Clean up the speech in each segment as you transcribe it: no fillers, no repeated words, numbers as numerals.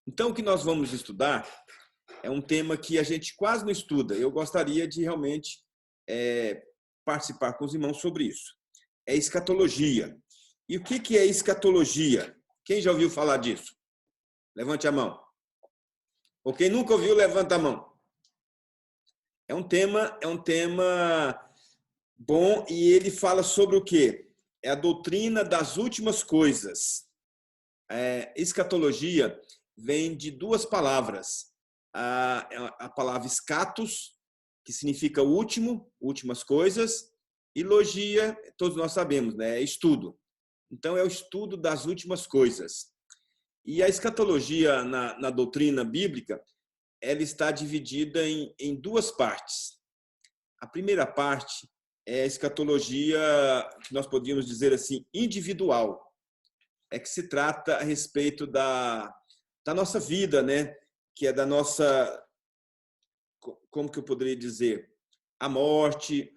Então, o que nós vamos estudar é um tema que a gente quase não estuda. Eu gostaria de realmente participar com os irmãos sobre isso. É escatologia. E o que é escatologia? Quem já ouviu falar disso? Levante a mão. Ou quem nunca ouviu, levanta a mão. É um tema bom e ele fala sobre o quê? É a doutrina das últimas coisas. Escatologia vem de duas palavras. A palavra escatos, que significa último, últimas coisas, e logia, todos nós sabemos, né? É estudo. Então, é o estudo das últimas coisas. E a escatologia na doutrina bíblica, ela está dividida em duas partes. A primeira parte é a escatologia, que nós podíamos dizer assim, individual. É que se trata a respeito da nossa vida, né? Que é da nossa, como que eu poderia dizer? A morte,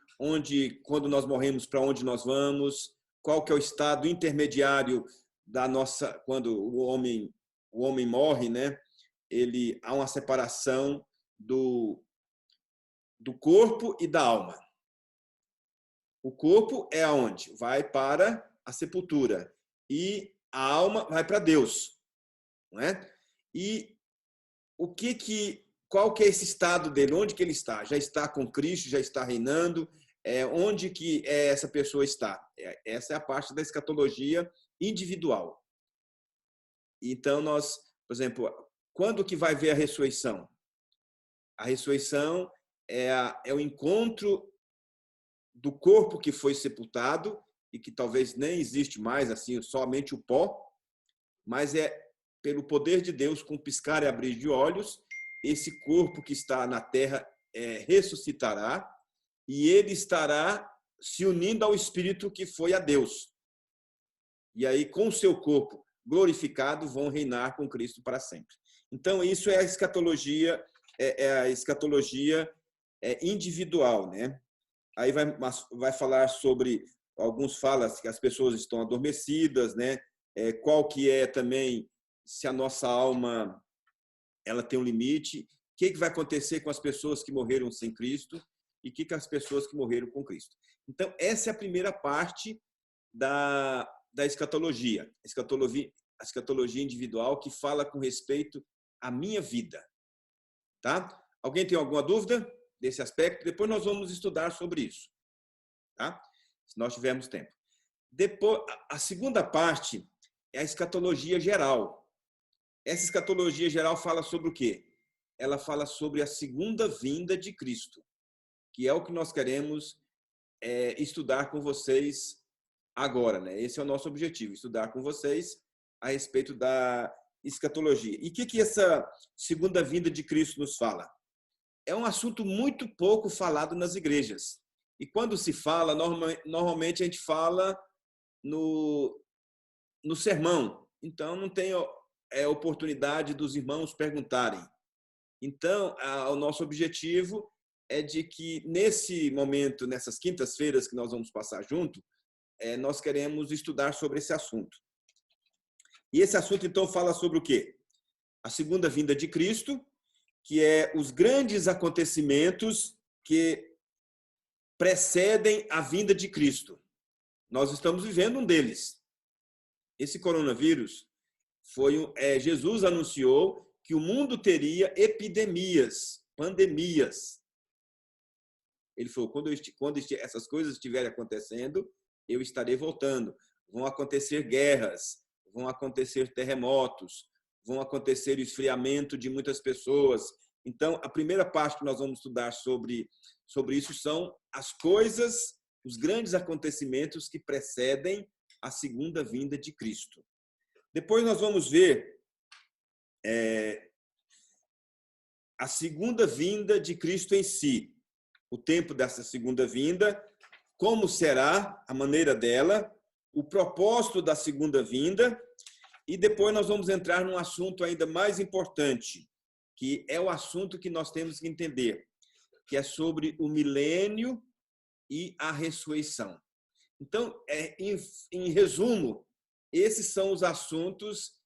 quando nós morremos, para onde nós vamos, qual que é o estado intermediário da nossa, quando o homem morre, né? Há uma separação do corpo e da alma. O corpo é aonde? Vai para a sepultura. E a alma vai para Deus. Não é? E qual que é esse estado dele? Onde que ele está? Já está com Cristo? Já está reinando? Onde que essa pessoa está? Essa é a parte da escatologia individual. Então, por exemplo, quando que vai ver a ressurreição? A ressurreição é o encontro do corpo que foi sepultado e que talvez nem existe mais, assim, somente o pó, mas é pelo poder de Deus, com piscar e abrir de olhos, esse corpo que está na terra ressuscitará e ele estará se unindo ao Espírito que foi a Deus. E aí, com o seu corpo glorificado, vão reinar com Cristo para sempre. Então, isso é a escatologia, individual, né? Aí vai falar sobre, alguns falam que as pessoas estão adormecidas, né? Qual que é também, se a nossa alma ela tem um limite, o que vai acontecer com as pessoas que morreram sem Cristo e o que as pessoas que morreram com Cristo. Então, essa é a primeira parte da escatologia. A escatologia individual que fala com respeito à minha vida. Tá? Alguém tem alguma dúvida desse aspecto? Depois nós vamos estudar sobre isso. Tá? Se nós tivermos tempo. Depois, a segunda parte é a escatologia geral. Essa escatologia geral fala sobre o quê? Ela fala sobre a segunda vinda de Cristo, que é o que nós queremos estudar com vocês agora, né? Esse é o nosso objetivo, estudar com vocês a respeito da escatologia. E o que essa segunda vinda de Cristo nos fala? É um assunto muito pouco falado nas igrejas. E quando se fala, normalmente a gente fala no sermão. Então, não tem oportunidade dos irmãos perguntarem. Então, o nosso objetivo é de que, nesse momento, nessas quintas-feiras que nós vamos passar junto, nós queremos estudar sobre esse assunto. E esse assunto, então, fala sobre o quê? A segunda vinda de Cristo, que é os grandes acontecimentos que precedem a vinda de Cristo. Nós estamos vivendo um deles. Esse coronavírus Jesus anunciou que o mundo teria epidemias, pandemias. Ele falou, quando essas coisas estiverem acontecendo, eu estarei voltando. Vão acontecer guerras, vão acontecer terremotos, vão acontecer esfriamento de muitas pessoas. Então, a primeira parte que nós vamos estudar sobre isso são as coisas, os grandes acontecimentos que precedem a segunda vinda de Cristo. Depois nós vamos ver a segunda vinda de Cristo em si, o tempo dessa segunda vinda, como será a maneira dela, o propósito da segunda vinda, e depois nós vamos entrar num assunto ainda mais importante, que é o assunto que nós temos que entender, que é sobre o milênio e a ressurreição. Então, em resumo, esses são os assuntos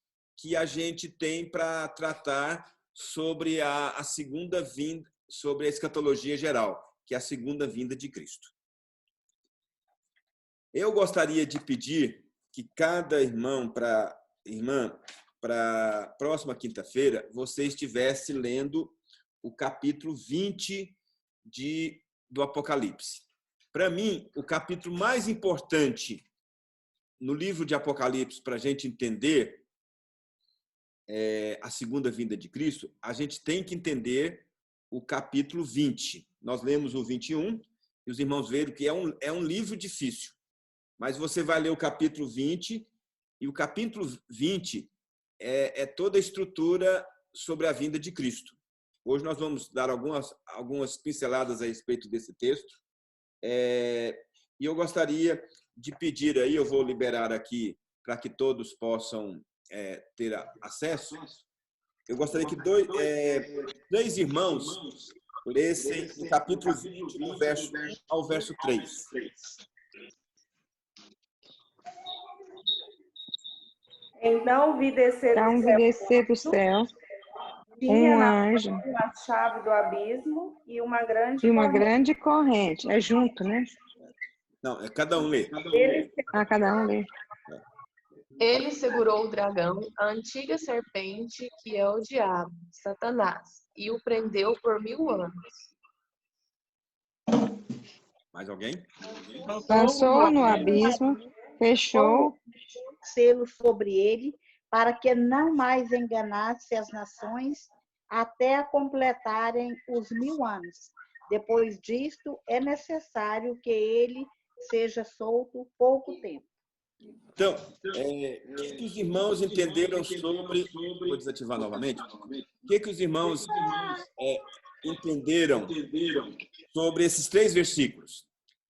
que a gente tem para tratar sobre a segunda vinda, sobre a escatologia geral, que é a segunda vinda de Cristo. Eu gostaria de pedir que cada irmã, para a próxima quinta-feira, você estivesse lendo o capítulo 20 do Apocalipse. Para mim, o capítulo mais importante no livro de Apocalipse, para a gente entender a segunda vinda de Cristo, a gente tem que entender o capítulo 20. Nós lemos o 21 e os irmãos viram que é um livro difícil. Mas você vai ler o capítulo 20, e o capítulo 20 é toda a estrutura sobre a vinda de Cristo. Hoje nós vamos dar algumas pinceladas a respeito desse texto. E eu gostaria de pedir aí, eu vou liberar aqui para que todos possam ter acesso. Eu gostaria que três irmãos lessem o capítulo 20, do verso 1 ao verso 3. Então vi descer do céu um anjo a chave do abismo e uma grande corrente. É junto, né? Não, é cada um lê. Cada um lê. Ele segurou o dragão, a antiga serpente, que é o diabo, Satanás, e o prendeu por 1000 anos. Mais alguém? Lançou no abismo, fechou selo sobre ele, para que não mais enganasse as nações até completarem os 1000 anos. Depois disto, é necessário que ele seja solto pouco tempo. Então, o que os irmãos entenderam sobre... Vou desativar novamente. O que os irmãos entenderam sobre esses 3 versículos?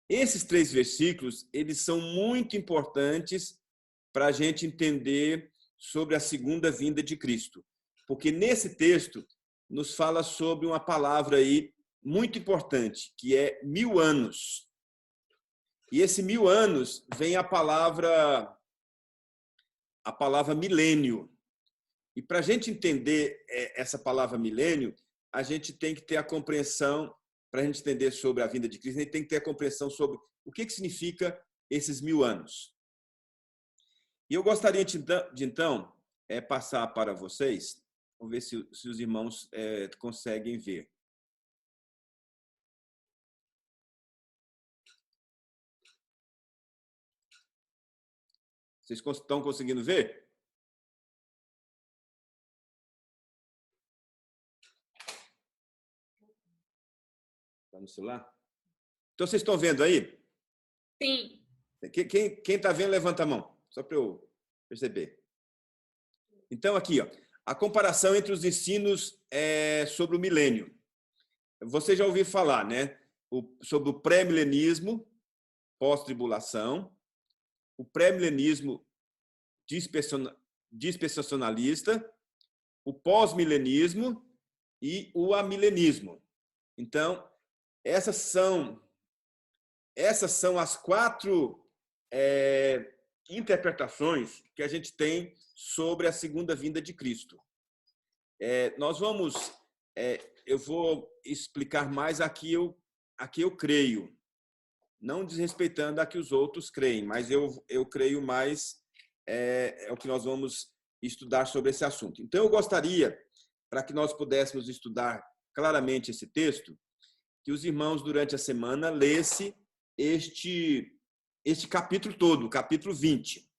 Esses 3 versículos, eles são muito importantes para a gente entender sobre a segunda vinda de Cristo. Porque nesse texto nos fala sobre uma palavra aí muito importante, que é 1000 anos. E esse 1000 anos vem a palavra milênio. E para a gente entender essa palavra milênio, a gente tem que ter a compreensão, para a gente entender sobre a vinda de Cristo, a gente tem que ter a compreensão sobre o que significa esses 1000 anos. E eu gostaria de então, passar para vocês, vamos ver se os irmãos conseguem ver. Vocês estão conseguindo ver? Está no celular? Então, vocês estão vendo aí? Sim. Quem está vendo, levanta a mão, só para eu perceber. Então, aqui, ó, a comparação entre os ensinos sobre o milênio. Você já ouviu falar, né? Sobre o pré-milenismo, pós-tribulação, o pré-milenismo dispensacionalista, o pós-milenismo e o amilenismo. Então, essas são as 4 interpretações que a gente tem sobre a segunda vinda de Cristo. Eu vou explicar mais a que eu creio, não desrespeitando a que os outros creem, mas eu creio mais, é o que nós vamos estudar sobre esse assunto. Então, eu gostaria, para que nós pudéssemos estudar claramente esse texto, que os irmãos, durante a semana, lessem este capítulo todo, o capítulo 20.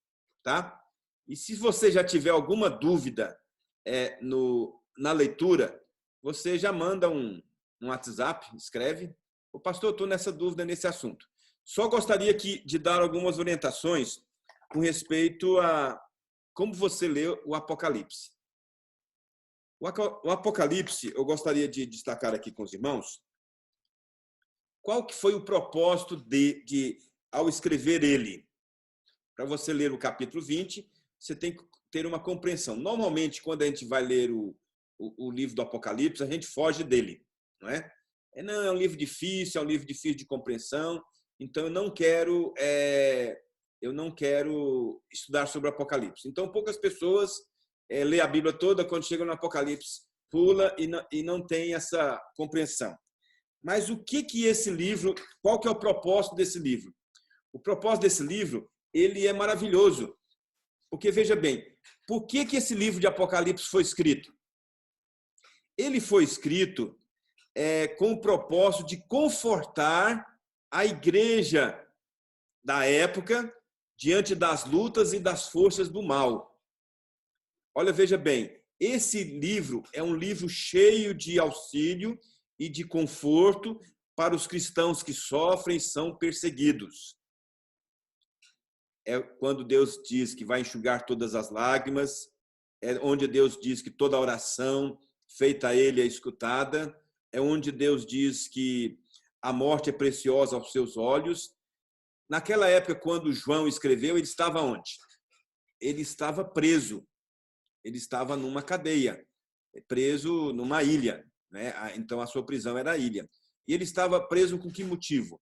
Tá? E se você já tiver alguma dúvida na leitura, você já manda um WhatsApp, escreve: "Ô, pastor, eu estou nessa dúvida nesse assunto". Só gostaria de dar algumas orientações com respeito a como você lê o Apocalipse. O Apocalipse, eu gostaria de destacar aqui com os irmãos qual que foi o propósito ao escrever ele. Para você ler o capítulo 20, você tem que ter uma compreensão. Normalmente, quando a gente vai ler o livro do Apocalipse, a gente foge dele, não é? É um livro difícil, é um livro difícil de compreensão, então eu não quero estudar sobre o Apocalipse. Então, poucas pessoas lê a Bíblia toda, quando chega no Apocalipse, pula e não tem essa compreensão. Mas o que esse livro, qual que é o propósito desse livro? O propósito desse livro, ele é maravilhoso. Porque, veja bem, por que esse livro de Apocalipse foi escrito? Ele foi escrito com o propósito de confortar a igreja da época diante das lutas e das forças do mal. Olha, veja bem, esse livro é um livro cheio de auxílio e de conforto para os cristãos que sofrem e são perseguidos. É quando Deus diz que vai enxugar todas as lágrimas, é onde Deus diz que toda oração feita a Ele é escutada, é onde Deus diz que a morte é preciosa aos seus olhos. Naquela época, quando João escreveu, ele estava onde? Ele estava preso. Ele estava numa cadeia, preso numa ilha, né? Então, a sua prisão era a ilha. E ele estava preso com que motivo?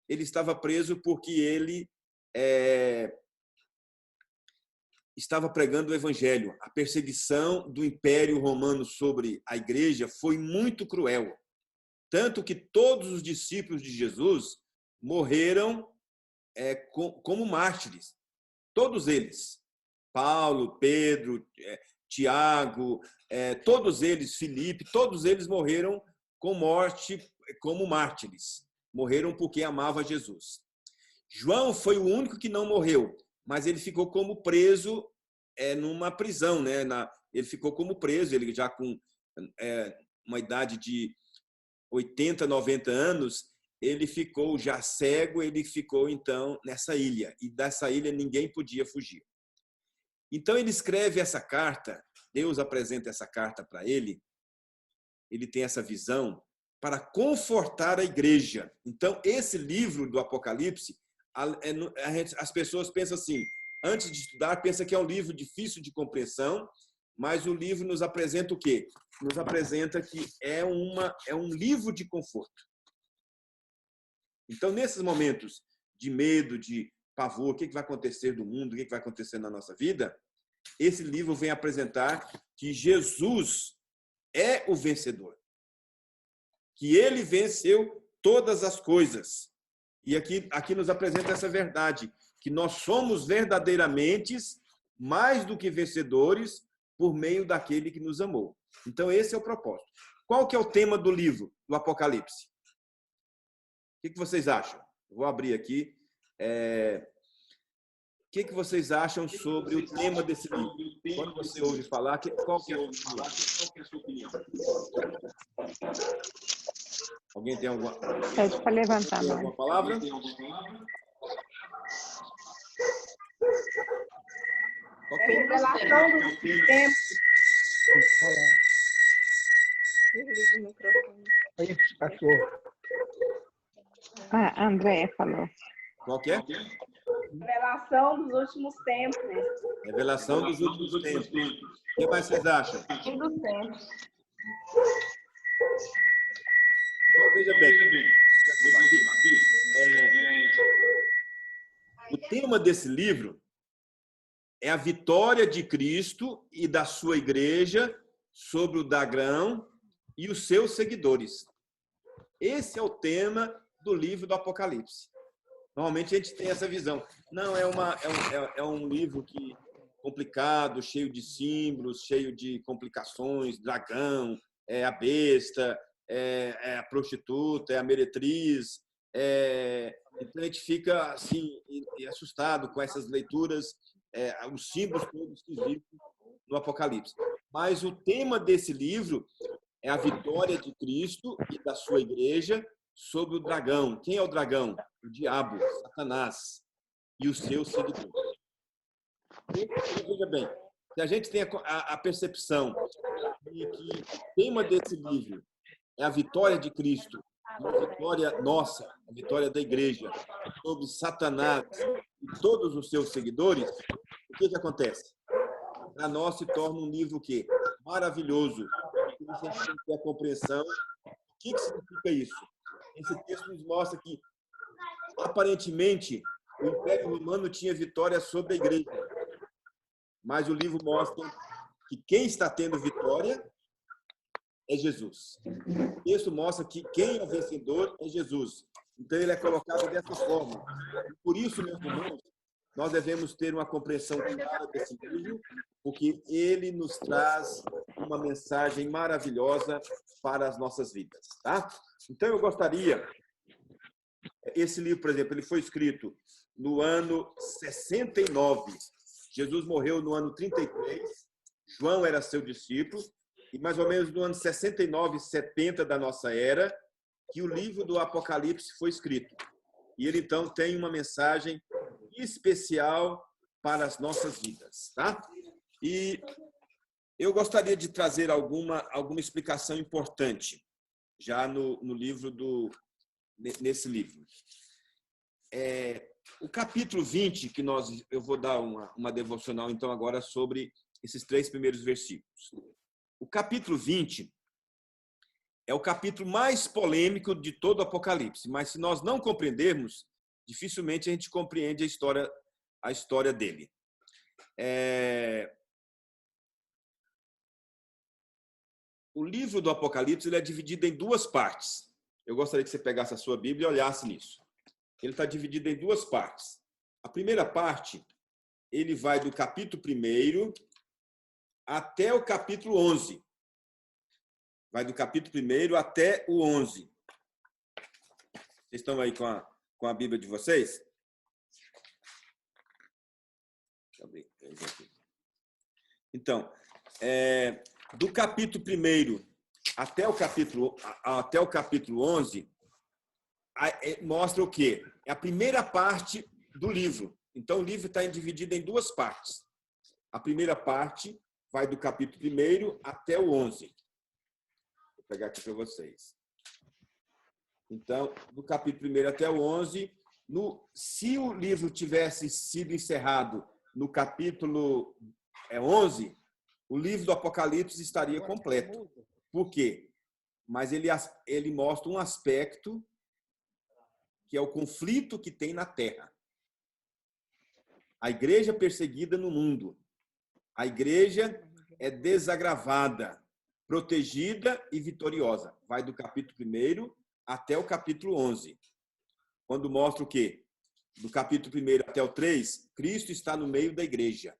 Ele estava preso porque ele estava pregando o evangelho. A perseguição do Império Romano sobre a igreja foi muito cruel. Tanto que todos os discípulos de Jesus morreram como mártires. Todos eles. Paulo, Pedro, Tiago, todos eles, Filipe, todos eles morreram com morte como mártires. Morreram porque amavam Jesus. João foi o único que não morreu, mas ele ficou como preso numa prisão, né? Ele ficou como preso, ele já com uma idade de 80, 90 anos, ele ficou já cego, ele ficou então nessa ilha, e dessa ilha ninguém podia fugir. Então ele escreve essa carta, Deus apresenta essa carta para ele, ele tem essa visão para confortar a igreja. Então esse livro do Apocalipse, as pessoas pensam assim, antes de estudar, pensa que é um livro difícil de compreensão, mas o livro nos apresenta o quê? Nos apresenta que é um livro de conforto. Então, nesses momentos de medo, de pavor, o que vai acontecer do mundo, o que vai acontecer na nossa vida, esse livro vem apresentar que Jesus é o vencedor. Que ele venceu todas as coisas. E aqui nos apresenta essa verdade, que nós somos verdadeiramente mais do que vencedores por meio daquele que nos amou. Então, esse é o propósito. Qual que é o tema do livro, do Apocalipse? O que vocês acham? Eu vou abrir aqui. O que vocês acham sobre o tema desse livro? Quando você ouve falar, qual que é a sua opinião? Alguém tem alguma... Pede para levantar, tem alguma palavra? Revelação dos tempos. Aí, cachorro. A Andréia falou. Qual que é? Revelação dos últimos tempos. Revelação dos últimos tempos. O que mais vocês acham? Fim dos tempos. Então, veja bem. O tema desse livro é a vitória de Cristo e da sua igreja sobre o dragão e os seus seguidores. Esse é o tema do livro do Apocalipse. Normalmente a gente tem essa visão. Não, é um livro complicado, cheio de símbolos, cheio de complicações, dragão, a besta, a prostituta, a meretriz. Então a gente fica assim, assustado com essas leituras, os símbolos todos que existem no Apocalipse. Mas o tema desse livro é a vitória de Cristo e da sua igreja sobre o dragão. Quem é o dragão? O diabo, Satanás e os seus seguidores. Veja bem, se a gente tem a percepção de que o tema desse livro é a vitória de Cristo, a vitória nossa, a vitória da igreja sobre Satanás e todos os seus seguidores, o que acontece? Para nós se torna um livro que maravilhoso, que a gente tem que ter a compreensão. O que significa isso? Esse texto nos mostra que, aparentemente, o Império Romano tinha vitória sobre a igreja. Mas o livro mostra que quem está tendo vitória é Jesus. Isso mostra que quem é o vencedor é Jesus. Então, ele é colocado dessa forma. Por isso, meus irmãos, nós devemos ter uma compreensão clara desse livro, porque ele nos traz uma mensagem maravilhosa para as nossas vidas, tá? Então, eu gostaria... Esse livro, por exemplo, ele foi escrito no ano 69. Jesus morreu no ano 33. João era seu discípulo. E mais ou menos no ano 69, 70 da nossa era, que o livro do Apocalipse foi escrito. E ele, então, tem uma mensagem especial para as nossas vidas, tá? E eu gostaria de trazer alguma explicação importante já no livro nesse livro. O capítulo 20, que eu vou dar uma devocional, então, agora sobre esses 3 primeiros versículos. O capítulo 20 é o capítulo mais polêmico de todo o Apocalipse, mas se nós não compreendermos, dificilmente a gente compreende a história dele. O livro do Apocalipse ele é dividido em 2 partes. Eu gostaria que você pegasse a sua Bíblia e olhasse nisso. Ele está dividido em 2 partes. A primeira parte, ele vai do capítulo 1 até o capítulo 11. Vai do capítulo 1 até o 11. Vocês estão aí com a Bíblia de vocês? Então, do capítulo 1 até o capítulo 11, mostra o quê? É a primeira parte do livro. Então, o livro está dividido em 2 partes. A primeira parte vai do capítulo 1 até o 11. Vou pegar aqui para vocês. Então, do capítulo 1 até o 11, se o livro tivesse sido encerrado no capítulo 11, o livro do Apocalipse estaria completo. Por quê? Mas ele mostra um aspecto que é o conflito que tem na Terra. A igreja perseguida no mundo. A igreja é desagravada, protegida e vitoriosa. Vai do capítulo 1 até o capítulo 11. Quando mostra o quê? Do capítulo 1 até o 3, Cristo está no meio da igreja.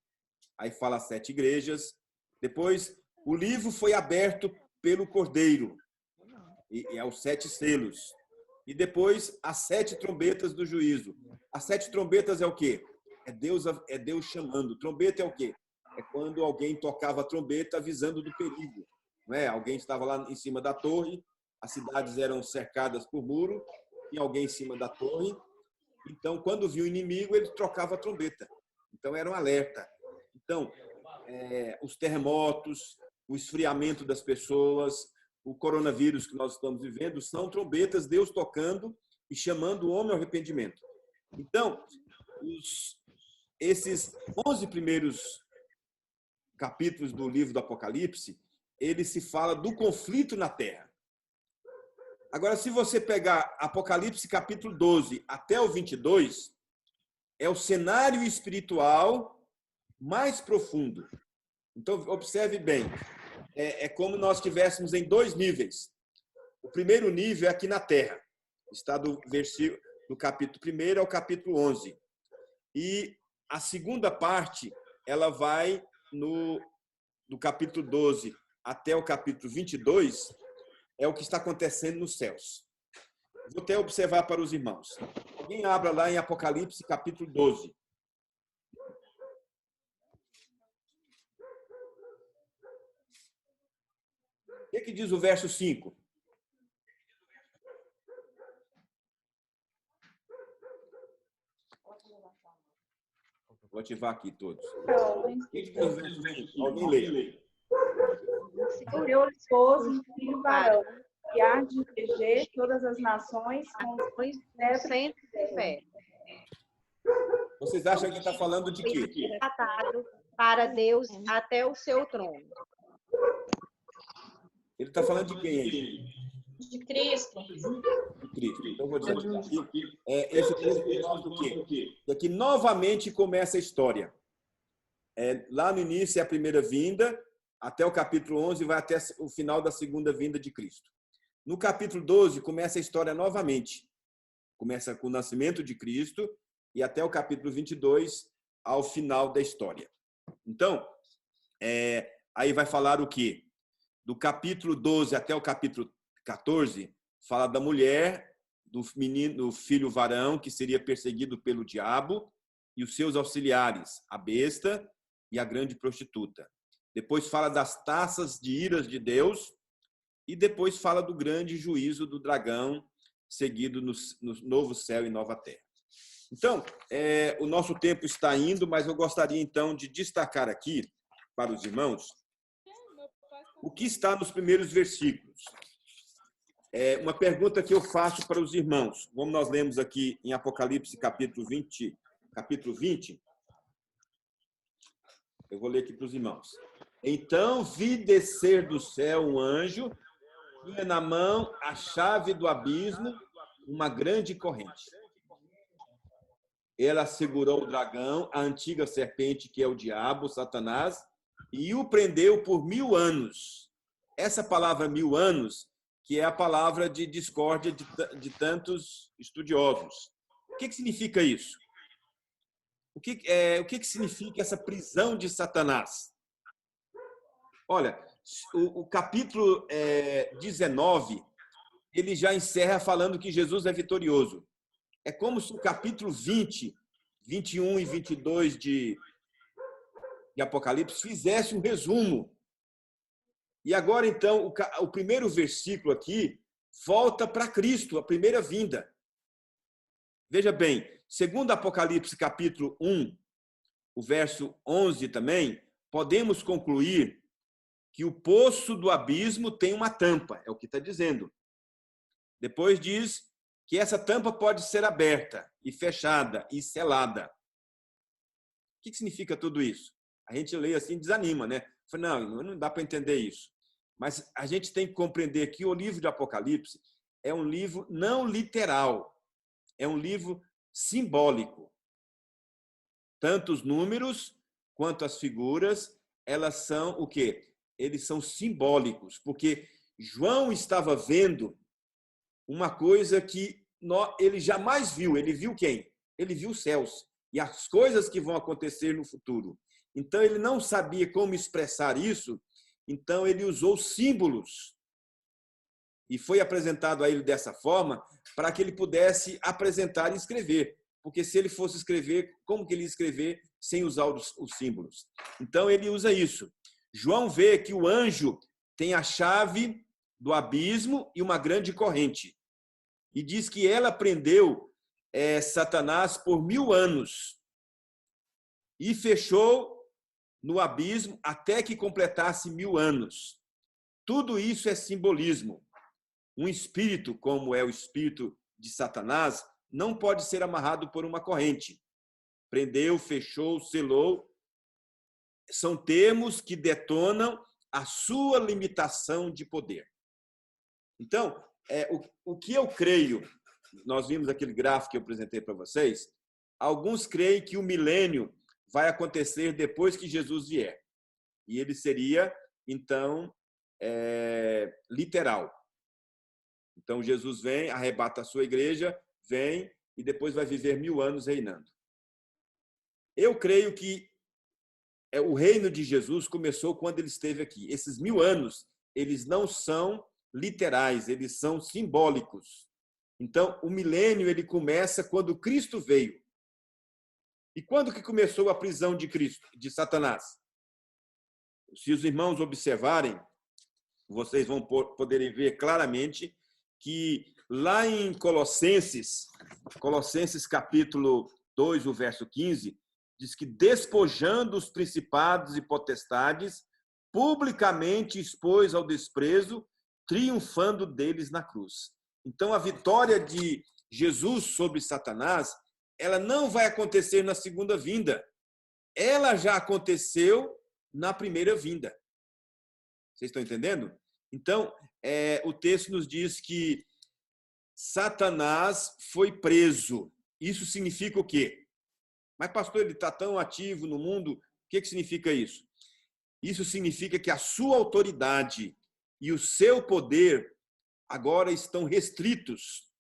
Aí fala 7 igrejas. Depois, o livro foi aberto pelo Cordeiro. E é os 7 selos. E depois, as 7 trombetas do juízo. As 7 trombetas é o quê? É Deus chamando. Trombeta é o quê? É quando alguém tocava a trombeta avisando do perigo. Não é? Alguém estava lá em cima da torre, as cidades eram cercadas por muro, tinha alguém em cima da torre. Então, quando viu o inimigo, ele trocava a trombeta. Então, era um alerta. Então, os terremotos, o esfriamento das pessoas, o coronavírus que nós estamos vivendo, são trombetas, Deus tocando e chamando o homem ao arrependimento. Então, esses 11 primeiros capítulos do livro do Apocalipse, ele se fala do conflito na Terra. Agora, se você pegar Apocalipse capítulo 12 até o 22, é o cenário espiritual mais profundo. Então, observe bem. É como nós estivéssemos em 2 níveis. O primeiro nível é aqui na Terra. Está do capítulo 1 ao capítulo 11. E a segunda parte, ela vai do capítulo 12 até o capítulo 22, é o que está acontecendo nos céus. Vou até observar para os irmãos. Alguém abra lá em Apocalipse, capítulo 12. O que diz o verso 5? Vou ativar aqui todos. O que diz o verso 5? Alguém lê. Teu esposo, um filho varão, que há de reger todas as nações com os centro de fé. Vocês acham que está falando de quê? Atado para Deus até o seu trono. Ele está falando de quem aí? De Cristo. De Cristo. Então, vou dizer aqui, esse texto mostra o quê? E aqui novamente começa a história. Lá no início é a primeira vinda, até o capítulo 11, vai até o final da segunda vinda de Cristo. No capítulo 12, começa a história novamente. Começa com o nascimento de Cristo e até o capítulo 22, ao final da história. Então, aí vai falar o quê? Do capítulo 12 até o capítulo 14, fala da mulher, do menino, do filho varão, que seria perseguido pelo diabo, e os seus auxiliares, a besta e a grande prostituta. Depois fala das taças de iras de Deus, e depois fala do grande juízo do dragão, seguido no novo céu e nova terra. Então, o nosso tempo está indo, mas eu gostaria, então, de destacar aqui, para os irmãos, o que está nos primeiros versículos. Uma pergunta que eu faço para os irmãos. Como nós lemos aqui em Apocalipse, capítulo 20, eu vou ler aqui para os irmãos. Então, vi descer do céu um anjo, tinha na mão a chave do abismo, uma grande corrente. Ela segurou o dragão, a antiga serpente, que é o diabo, Satanás, e o prendeu por 1000 anos. Essa palavra 1000 anos, que é a palavra de discórdia de tantos estudiosos. O que significa isso? O que significa essa prisão de Satanás? Olha, o capítulo 19, ele já encerra falando que Jesus é vitorioso. É como se o capítulo 20, 21 e 22 de Apocalipse fizesse um resumo. E agora, então, o primeiro versículo aqui volta para Cristo, a primeira vinda. Veja bem, segundo Apocalipse, capítulo 1, o verso 11 também, podemos concluir que o poço do abismo tem uma tampa, é o que está dizendo. Depois diz que essa tampa pode ser aberta e fechada e selada. O que significa tudo isso? A gente lê assim e desanima, né? Não dá para entender isso. Mas a gente tem que compreender que o livro de Apocalipse é um livro não literal, é um livro simbólico. Tanto os números quanto as figuras, elas são o quê? Eles são simbólicos, porque João estava vendo uma coisa que ele jamais viu. Ele viu quem? Ele viu os céus e as coisas que vão acontecer no futuro. Então, ele não sabia como expressar isso, então ele usou símbolos. E foi apresentado a ele dessa forma para que ele pudesse apresentar e escrever. Porque se ele fosse escrever, como que ele ia escrever sem usar os símbolos? Então, ele usa isso. João vê que o anjo tem a chave do abismo e uma grande corrente. E diz que ela prendeu Satanás por 1000 anos e fechou no abismo até que completasse 1000 anos. Tudo isso é simbolismo. Um espírito, como é o espírito de Satanás, não pode ser amarrado por uma corrente. Prendeu, fechou, selou. São termos que detonam a sua limitação de poder. Então, o que eu creio, nós vimos aquele gráfico que eu apresentei para vocês, alguns creem que o milênio vai acontecer depois que Jesus vier. E ele seria, então, literal. Então, Jesus vem, arrebata a sua igreja, vem e depois vai viver 1000 anos reinando. Eu creio que o reino de Jesus começou quando ele esteve aqui. Esses 1000 anos, eles não são literais, eles são simbólicos. Então, o milênio ele começa quando Cristo veio. E quando que começou a prisão de Cristo, de Satanás? Se os irmãos observarem, vocês vão poderem ver claramente que lá em Colossenses capítulo 2, o verso 15, diz que despojando os principados e potestades, publicamente expôs ao desprezo, triunfando deles na cruz. Então, a vitória de Jesus sobre Satanás, ela não vai acontecer na segunda vinda. Ela já aconteceu na primeira vinda. Vocês estão entendendo? Então, o texto nos diz que Satanás foi preso. Isso significa o quê? Mas, pastor, ele está tão ativo no mundo, o que significa isso? Isso significa que a sua autoridade e o seu poder agora estão restritos.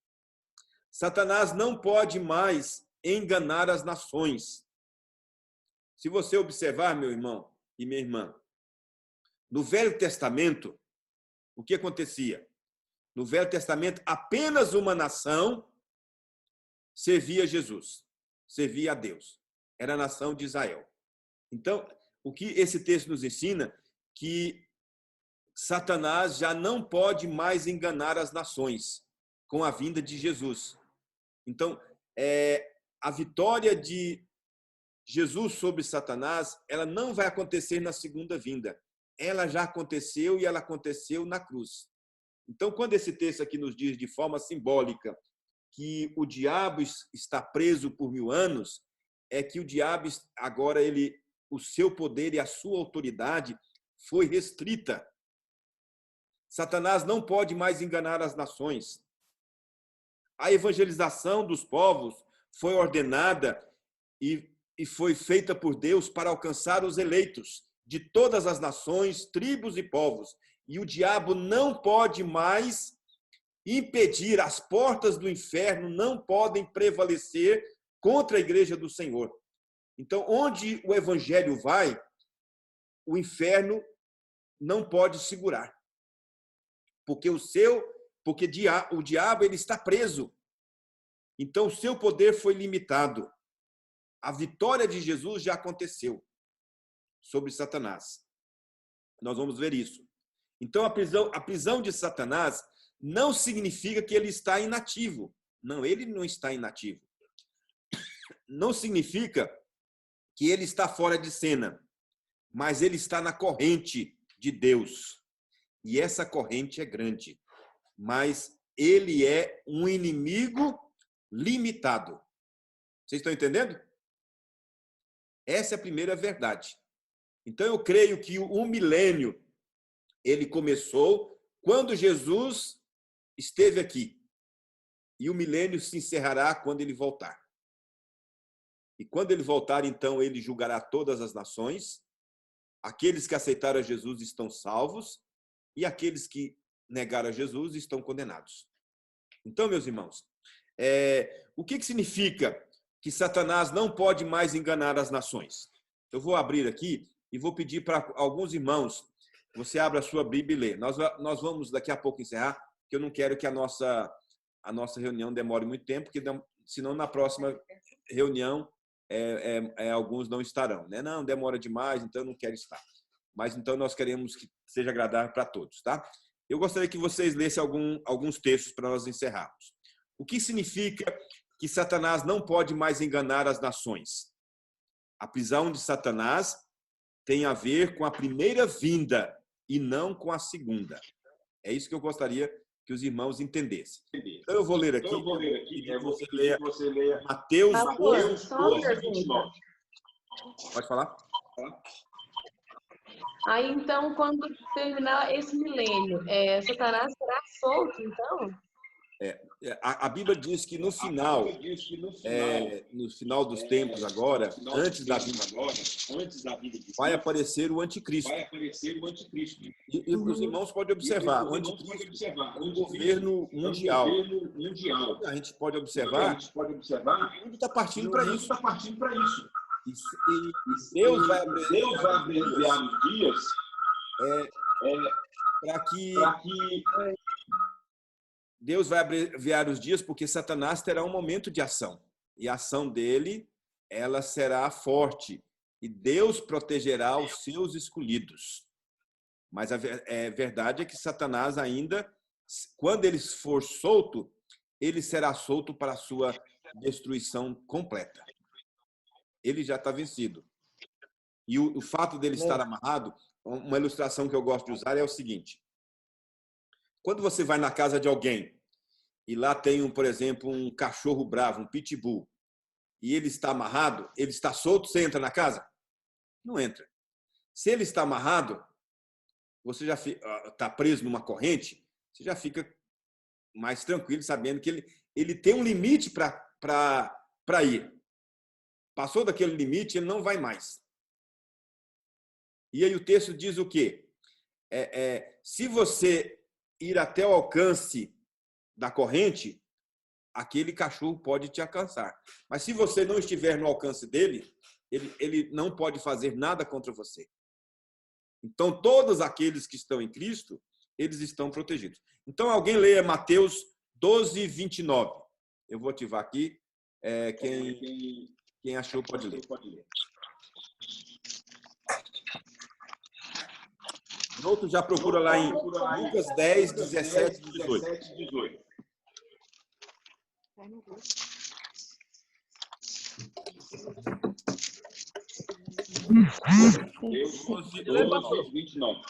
Satanás não pode mais enganar as nações. Se você observar, meu irmão e minha irmã, no Velho Testamento, o que acontecia? No Velho Testamento, apenas uma nação servia Jesus, servia a Deus. Era a nação de Israel. Então, o que esse texto nos ensina? Que Satanás já não pode mais enganar as nações com a vinda de Jesus. Então, a vitória de Jesus sobre Satanás, ela não vai acontecer na segunda vinda. Ela já aconteceu e ela aconteceu na cruz. Então, quando esse texto aqui nos diz de forma simbólica que o diabo está preso por 1000 anos, é que o diabo agora o seu poder e a sua autoridade foi restrita. Satanás não pode mais enganar as nações. A evangelização dos povos foi ordenada e foi feita por Deus para alcançar os eleitos de todas as nações, tribos e povos. E o diabo não pode mais impedir, as portas do inferno não podem prevalecer contra a igreja do Senhor. Então, onde o evangelho vai, o inferno não pode segurar. Porque o diabo ele está preso. Então, o seu poder foi limitado. A vitória de Jesus já aconteceu sobre Satanás. Nós vamos ver isso. Então, a prisão de Satanás não significa que ele está inativo. Não, ele não está inativo. Não significa que ele está fora de cena, mas ele está na corrente de Deus. E essa corrente é grande, mas ele é um inimigo limitado. Vocês estão entendendo? Essa é a primeira verdade. Então, eu creio que o milênio, ele começou quando Jesus esteve aqui. E o milênio se encerrará quando ele voltar. E quando ele voltar, então, ele julgará todas as nações. Aqueles que aceitaram a Jesus estão salvos. E aqueles que negaram a Jesus estão condenados. Então, meus irmãos, o que significa que Satanás não pode mais enganar as nações? Eu vou abrir aqui e vou pedir para alguns irmãos, você abra a sua Bíblia e lê. Nós vamos daqui a pouco encerrar, porque eu não quero que a nossa reunião demore muito tempo, porque senão na próxima reunião alguns não estarão. Né? Não, demora demais, então eu não quero estar. Mas então nós queremos que seja agradável para todos, tá? Eu gostaria que vocês lessem alguns textos para nós encerrarmos. O que significa que Satanás não pode mais enganar as nações? A prisão de Satanás tem a ver com a primeira vinda e não com a segunda. É isso que eu gostaria que os irmãos entendessem. Então eu vou ler aqui, você leia Mateus 12:29. Pode falar? Aí, então, quando terminar esse milênio, Satanás será solto, então? A Bíblia diz que no final dos tempos agora, antes da vinda vai aparecer o anticristo. E os irmãos podem observar, o anticristo é um governo mundial. A gente pode observar que o mundo está partindo para isso. E Deus vai abreviar os dias para que Deus vai abreviar os dias, porque Satanás terá um momento de ação. E a ação dele, ela será forte. E Deus protegerá os seus escolhidos. Mas a verdade é que Satanás ainda, quando ele for solto, ele será solto para a sua destruição completa. Ele já está vencido. E o fato dele estar amarrado, uma ilustração que eu gosto de usar é o seguinte. Quando você vai na casa de alguém e lá tem, por exemplo, um cachorro bravo, um pitbull, e ele está amarrado, ele está solto, você entra na casa? Não entra. Se ele está amarrado, você já está preso numa corrente, você já fica mais tranquilo, sabendo que ele tem um limite para ir. Passou daquele limite, ele não vai mais. E aí o texto diz o quê? Se você ir até o alcance da corrente, aquele cachorro pode te alcançar. Mas se você não estiver no alcance dele, ele não pode fazer nada contra você. Então, todos aqueles que estão em Cristo, eles estão protegidos. Então, alguém leia Mateus 12, 29. Eu vou ativar aqui. Quem achou pode ler. O outro já procura lá em Lucas 10, 17 e 18. Mateus 29.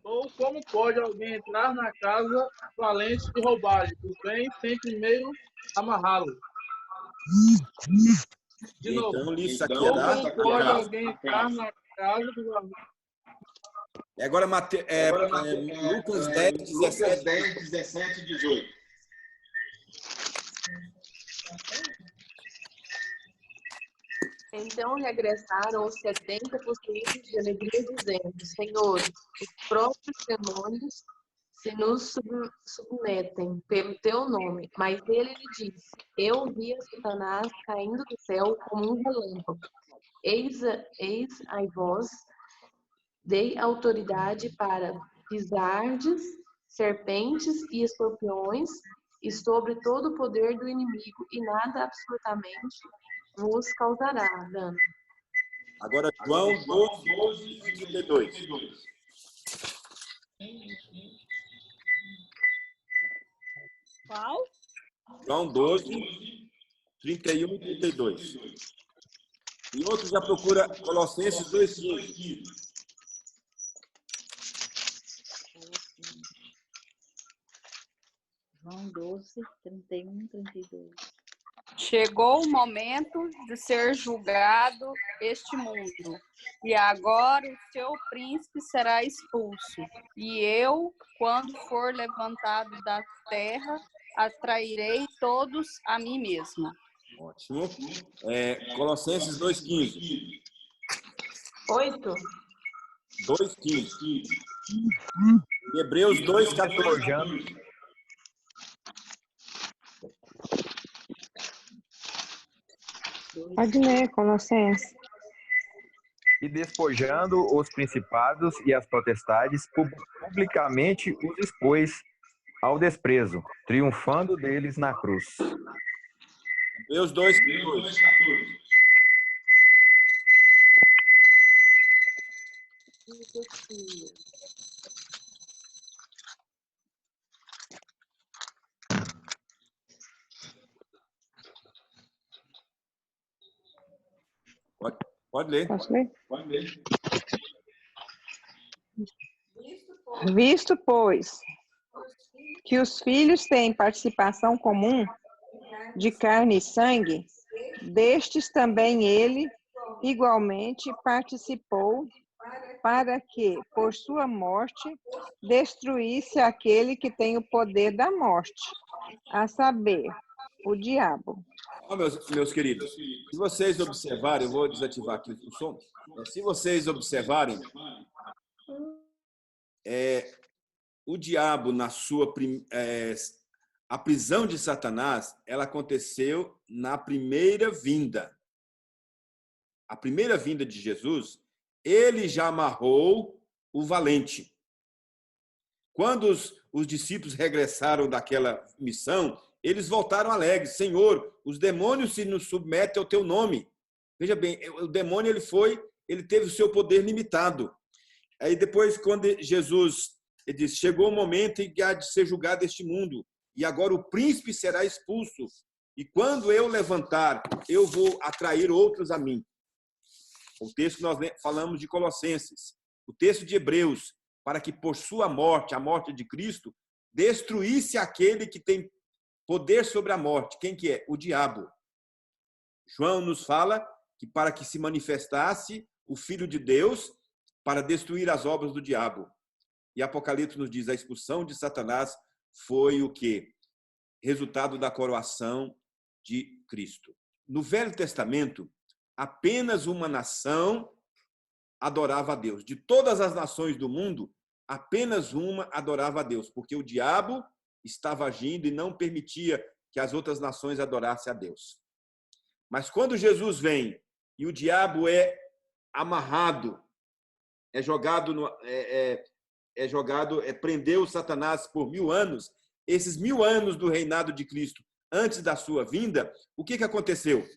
Ou como pode alguém entrar na casa valente e roubar-lhe o bem sem primeiro amarrá-lo? De novo. Então, lhe Ou saqueará como pode alguém entrar na casa do valente? Agora, Lucas 10, 17 e 18. Então regressaram os 70 possuídos de alegria, dizendo: Senhor, os próprios demônios se nos submetem pelo teu nome. Mas ele lhe disse: Eu vi a Satanás caindo do céu como um relâmpago. Eis a vós dei autoridade para pisardes serpentes e escorpiões e sobre todo o poder do inimigo, e nada absolutamente vos causará dano. Agora, João 12, 32. Qual? João 12, 31 e 32. E outro já procura Colossenses 2,15. João 12, 31, 32. Chegou o momento de ser julgado este mundo, e agora o seu príncipe será expulso. E eu, quando for levantado da terra, atrairei todos a mim mesma. Ótimo. Colossenses 2,15. 8. 2,15. Hebreus 2,14. Pode ler, Colossenses. E despojando os principados e as potestades, publicamente os expôs ao desprezo, triunfando deles na cruz. Hebreus 2,14. Pode ler. Posso ler? Pode ler. Visto, pois, que os filhos têm participação comum de carne e sangue, destes também ele igualmente participou, para que, por sua morte, destruísse aquele que tem o poder da morte, a saber, o diabo. Meus queridos, se vocês observarem, eu vou desativar aqui o som. Se vocês observarem, o diabo, a prisão de Satanás, ela aconteceu na primeira vinda. A primeira vinda de Jesus, ele já amarrou o valente. Quando os discípulos regressaram daquela missão, eles voltaram alegres. Senhor, os demônios se nos submetem ao teu nome. Veja bem, o demônio ele teve o seu poder limitado. Aí depois, quando Jesus ele diz, chegou o momento em que há de ser julgado este mundo, e agora o príncipe será expulso. E quando eu levantar, eu vou atrair outros a mim. O texto que nós falamos de Colossenses, o texto de Hebreus, para que por sua morte, a morte de Cristo, destruísse aquele que tem poder sobre a morte. Quem que é? O diabo. João nos fala que para que se manifestasse o Filho de Deus para destruir as obras do diabo. E Apocalipse nos diz, a expulsão de Satanás foi o quê? Resultado da coroação de Cristo. No Velho Testamento, apenas uma nação adorava a Deus. De todas as nações do mundo, apenas uma adorava a Deus, porque o diabo estava agindo e não permitia que as outras nações adorassem a Deus. Mas quando Jesus vem e o diabo é amarrado, prendeu Satanás por 1000 anos, esses 1000 anos do reinado de Cristo, antes da sua vinda, o que aconteceu?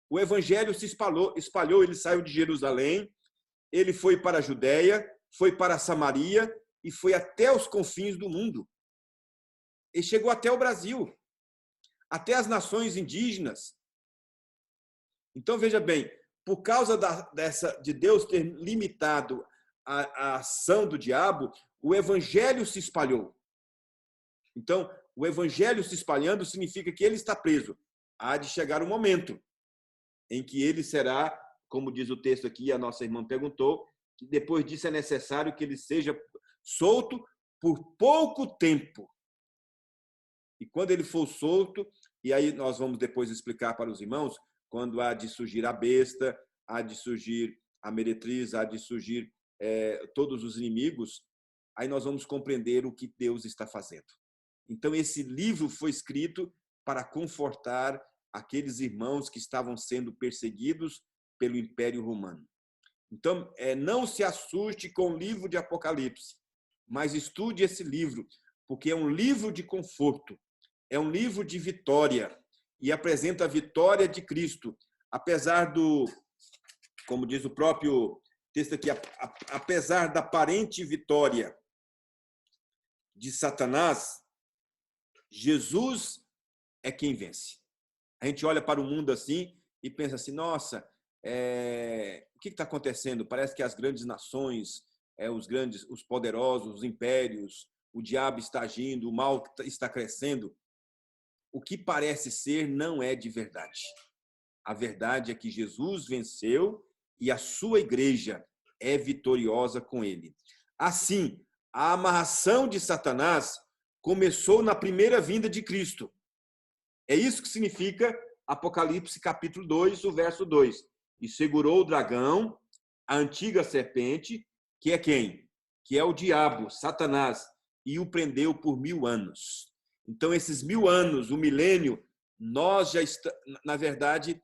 O evangelho se espalhou, ele saiu de Jerusalém, ele foi para a Judéia, foi para a Samaria e foi até os confins do mundo. Ele chegou até o Brasil, até as nações indígenas. Então, veja bem, por causa de Deus ter limitado a ação do diabo, o evangelho se espalhou. Então, o evangelho se espalhando significa que ele está preso. Há de chegar um momento em que ele será, como diz o texto aqui, a nossa irmã perguntou, que depois disso é necessário que ele seja solto por pouco tempo. E quando ele for solto, e aí nós vamos depois explicar para os irmãos, quando há de surgir a besta, há de surgir a meretriz, há de surgir todos os inimigos, aí nós vamos compreender o que Deus está fazendo. Então, esse livro foi escrito para confortar aqueles irmãos que estavam sendo perseguidos pelo Império Romano. Então, não se assuste com o livro de Apocalipse, mas estude esse livro, porque é um livro de conforto, é um livro de vitória, e apresenta a vitória de Cristo, apesar como diz o próprio texto aqui, apesar da aparente vitória de Satanás, Jesus é quem vence. A gente olha para o mundo assim e pensa assim, nossa, o que está acontecendo? Parece que as grandes nações, os poderosos, os impérios, o diabo está agindo, o mal está crescendo. O que parece ser não é de verdade. A verdade é que Jesus venceu e a sua igreja é vitoriosa com ele. Assim, a amarração de Satanás começou na primeira vinda de Cristo. É isso que significa Apocalipse capítulo 2, o verso 2. E segurou o dragão, a antiga serpente, que é quem? Que é o diabo, Satanás, e o prendeu por 1000 anos. Então, esses 1000 anos, o milênio, nós já estamos, na verdade,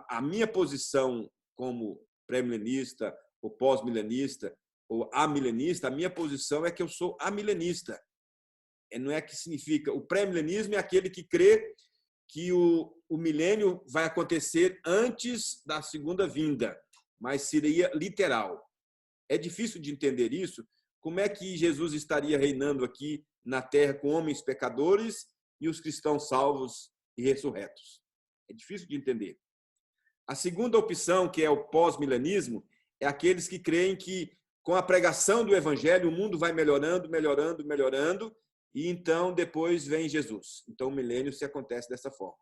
a minha posição como pré-milenista, ou pós-milenista, ou amilenista, a minha posição é que eu sou amilenista. Não é que significa, o pré-milenismo é aquele que crê que o milênio vai acontecer antes da segunda vinda, mas seria literal. É difícil de entender isso. Como é que Jesus estaria reinando aqui na terra com homens pecadores e os cristãos salvos e ressurretos? É difícil de entender. A segunda opção, que é o pós-milenismo, é aqueles que creem que com a pregação do evangelho o mundo vai melhorando, melhorando, melhorando, e então depois vem Jesus. Então o milênio se acontece dessa forma.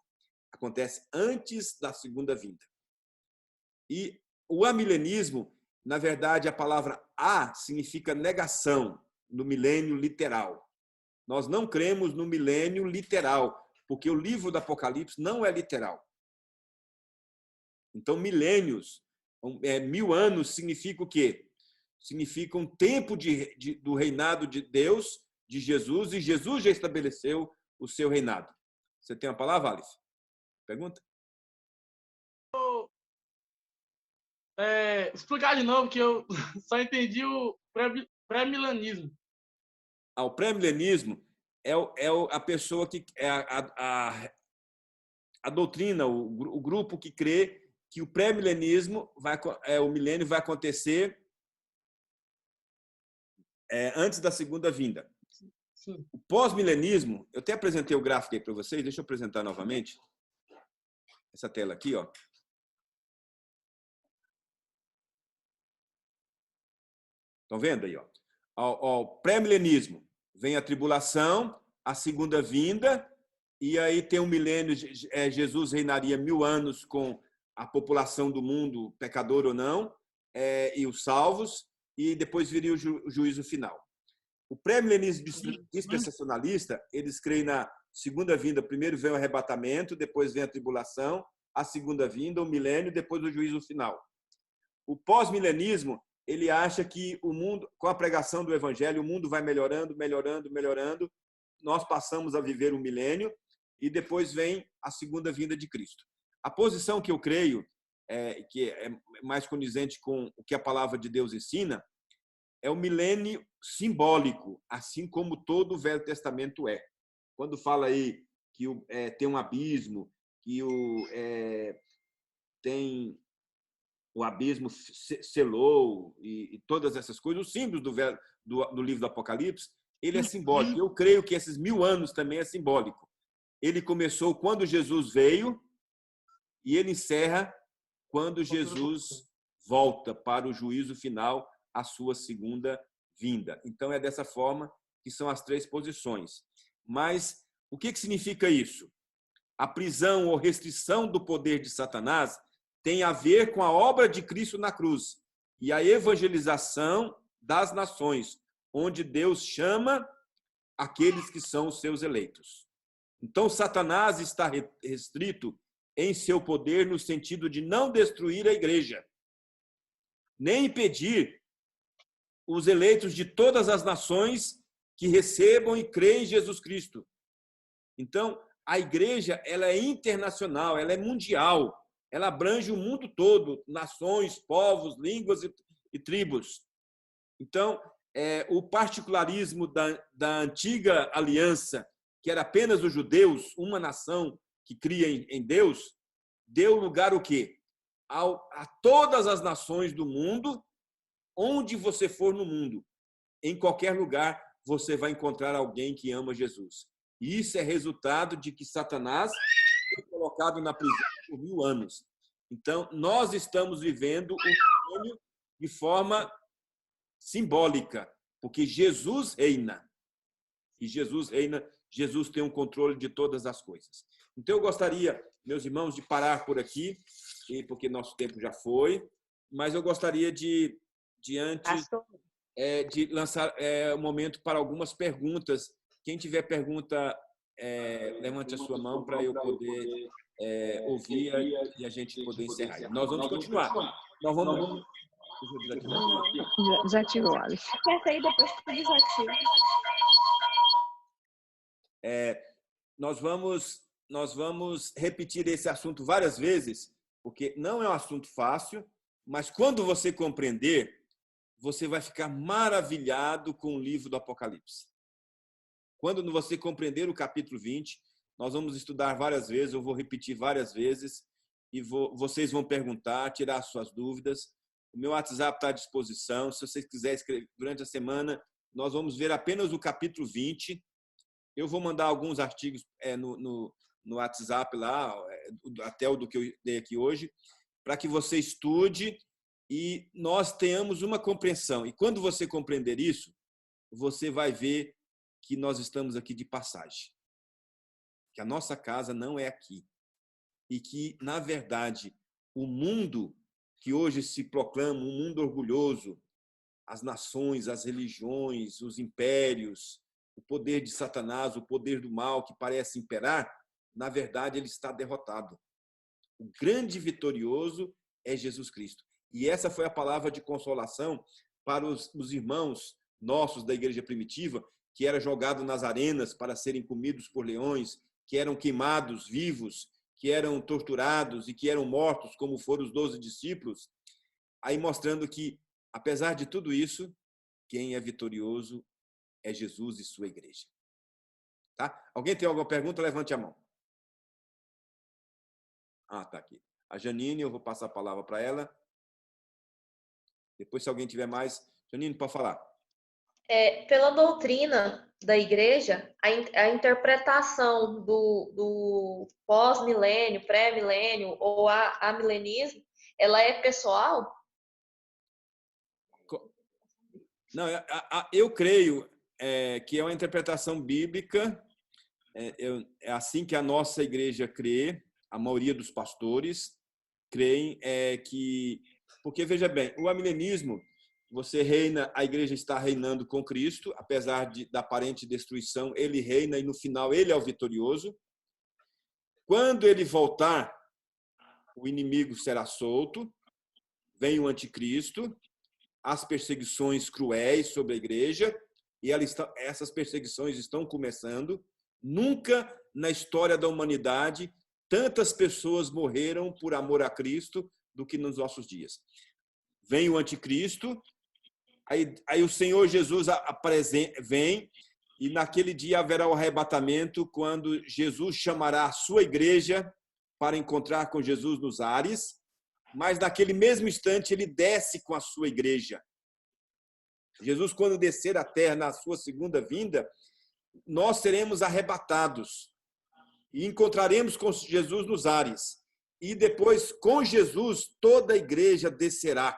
Acontece antes da segunda vinda. E o amilenismo, na verdade, a palavra a significa negação no milênio literal. Nós não cremos no milênio literal, porque o livro do Apocalipse não é literal. Então, milênios, 1000 anos, significa o quê? Significa um tempo do reinado de Deus, de Jesus, e Jesus já estabeleceu o seu reinado. Você tem uma palavra, Aleph? Pergunta? Explicar de novo, que eu só entendi o pré-milenismo. O pré-milenismo é a pessoa que é a doutrina, o grupo que crê que o pré-milenismo o milênio vai acontecer antes da segunda vinda. Sim. O pós-milenismo, eu até apresentei o gráfico aí para vocês, deixa eu apresentar novamente. Essa tela aqui, ó. Estão vendo aí, ó? O pré-milenismo vem a tribulação, a segunda vinda, e aí tem um milênio, Jesus reinaria 1000 anos com a população do mundo, pecador ou não, e os salvos, e depois viria o juízo final. O pré-milenismo dispensacionalista, eles creem na segunda vinda, primeiro vem o arrebatamento, depois vem a tribulação, a segunda vinda, o milênio, depois o juízo final. O pós-milenismo, ele acha que o mundo, com a pregação do evangelho, o mundo vai melhorando, melhorando, melhorando. Nós passamos a viver o milênio e depois vem a segunda vinda de Cristo. A posição que eu creio, que é mais condizente com o que a palavra de Deus ensina, é o milênio simbólico, assim como todo o Velho Testamento é. Quando fala aí que tem um abismo, que tem o abismo selou e todas essas coisas, os símbolos do livro do Apocalipse, ele é simbólico. Eu creio que esses 1000 anos também é simbólico. Ele começou quando Jesus veio e ele encerra quando Jesus volta para o juízo final, a sua segunda vinda. Então, é dessa forma que são as 3 posições. Mas o que significa isso? A prisão ou restrição do poder de Satanás tem a ver com a obra de Cristo na cruz e a evangelização das nações, onde Deus chama aqueles que são os seus eleitos. Então, Satanás está restrito em seu poder no sentido de não destruir a igreja, nem impedir os eleitos de todas as nações que recebam e creem em Jesus Cristo. Então, a igreja, ela é internacional, ela é mundial, ela abrange o mundo todo, nações, povos, línguas e tribos. Então, o particularismo da antiga aliança, que era apenas os judeus, uma nação que cria em Deus, deu lugar o quê? A todas as nações do mundo, onde você for no mundo, em qualquer lugar, você vai encontrar alguém que ama Jesus. E isso é resultado de que Satanás foi colocado na prisão por 1000 anos. Então, nós estamos vivendo o milênio de forma simbólica, porque Jesus reina. E Jesus reina, Jesus tem um controle de todas as coisas. Então, eu gostaria, meus irmãos, de parar por aqui, porque nosso tempo já foi, mas eu gostaria de lançar um momento para algumas perguntas. Quem tiver pergunta, levante a sua mão para eu poder ouvir e a gente poder encerrar. Nós vamos continuar. Nós vamos... Desativou, Alice. Aperta aí, depois tu desativa. Nós vamos repetir esse assunto várias vezes, porque não é um assunto fácil, mas quando você compreender, você vai ficar maravilhado com o livro do Apocalipse. Quando você compreender o capítulo 20, nós vamos estudar várias vezes, eu vou repetir várias vezes, e vocês vão perguntar, tirar suas dúvidas. O meu WhatsApp está à disposição. Se vocês quiserem escrever durante a semana, nós vamos ver apenas o capítulo 20. Eu vou mandar alguns artigos no WhatsApp lá, até o do que eu dei aqui hoje, para que você estude e nós tenhamos uma compreensão. E quando você compreender isso, você vai ver que nós estamos aqui de passagem, que a nossa casa não é aqui e que, na verdade, o mundo que hoje se proclama um mundo orgulhoso, as nações, as religiões, os impérios, o poder de Satanás, o poder do mal que parece imperar, na verdade, ele está derrotado. O grande vitorioso é Jesus Cristo. E essa foi a palavra de consolação para os irmãos nossos da igreja primitiva, que eram jogados nas arenas para serem comidos por leões, que eram queimados vivos, que eram torturados e que eram mortos, como foram os 12 discípulos, aí mostrando que, apesar de tudo isso, quem é vitorioso é Jesus e sua igreja. Tá? Alguém tem alguma pergunta? Levante a mão. Tá aqui. A Janine, eu vou passar a palavra para ela. Depois, se alguém tiver mais... Janine, pode falar. Pela doutrina da igreja, a interpretação do pós-milênio, pré-milênio ou amilenismo, ela é pessoal? Não, eu creio que é uma interpretação bíblica, é assim que a nossa igreja crê, a maioria dos pastores creem que... Porque, veja bem, o amilenismo, você reina, a igreja está reinando com Cristo, apesar da aparente destruição, ele reina e no final ele é o vitorioso. Quando ele voltar, o inimigo será solto, vem o anticristo, as perseguições cruéis sobre a igreja, e essas perseguições estão começando. Nunca na história da humanidade tantas pessoas morreram por amor a Cristo do que nos nossos dias. Vem o anticristo, aí o Senhor Jesus vem, e naquele dia haverá o arrebatamento, quando Jesus chamará a sua igreja para encontrar com Jesus nos ares, mas naquele mesmo instante ele desce com a sua igreja. Jesus, quando descer à terra na sua segunda vinda, nós seremos arrebatados e encontraremos com Jesus nos ares. E depois, com Jesus, toda a igreja descerá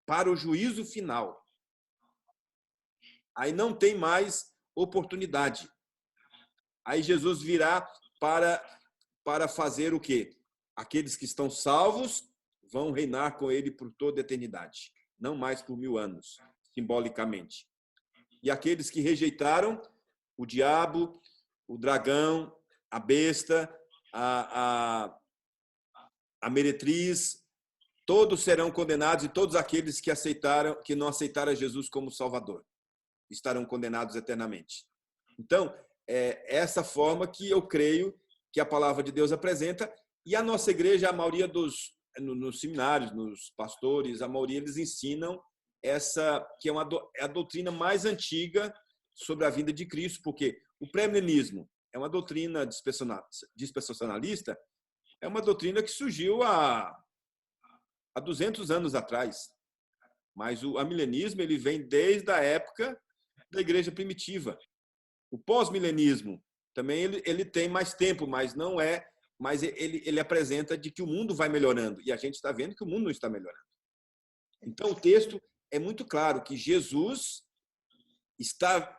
para o juízo final. Aí não tem mais oportunidade. Aí Jesus virá para fazer o quê? Aqueles que estão salvos vão reinar com ele por toda a eternidade, não mais por 1000 anos, simbolicamente. E aqueles que rejeitaram, o diabo, o dragão, a besta, a meretriz, todos serão condenados, e todos aqueles que não aceitaram Jesus como Salvador estarão condenados eternamente. Então, é essa forma que eu creio que a palavra de Deus apresenta, e a nossa igreja, a maioria nos seminários, nos pastores, a maioria eles ensinam essa, que é a doutrina mais antiga sobre a vinda de Cristo, porque o pré-milenismo é uma doutrina dispensacionalista, é uma doutrina que surgiu há 200 anos atrás. Mas o amilenismo ele vem desde a época da igreja primitiva. O pós-milenismo também ele tem mais tempo, mas não é, mas ele apresenta de que o mundo vai melhorando, e a gente está vendo que o mundo não está melhorando. Então o texto é muito claro que Jesus está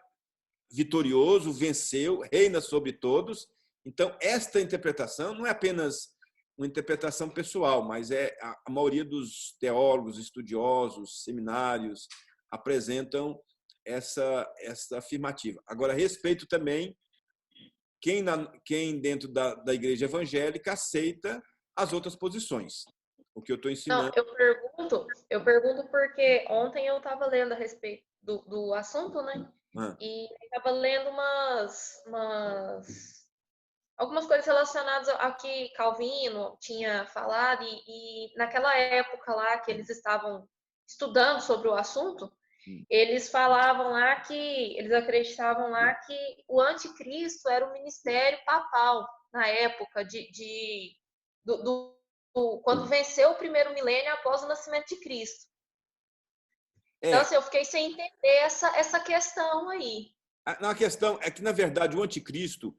vitorioso, venceu, reina sobre todos. Então esta interpretação não é apenas uma interpretação pessoal, mas a maioria dos teólogos, estudiosos, seminários apresentam essa afirmativa. Agora, respeito também quem dentro da igreja evangélica aceita as outras posições. O que eu estou ensinando... Não, eu pergunto porque ontem eu estava lendo a respeito do assunto, né? E estava lendo algumas coisas relacionadas a que Calvino tinha falado, e naquela época lá que eles estavam estudando sobre o assunto, eles falavam lá eles acreditavam lá que o anticristo era o ministério papal na época quando venceu o primeiro milênio após o nascimento de Cristo. Então, assim, eu fiquei sem entender essa questão aí. A questão é que, na verdade, o anticristo,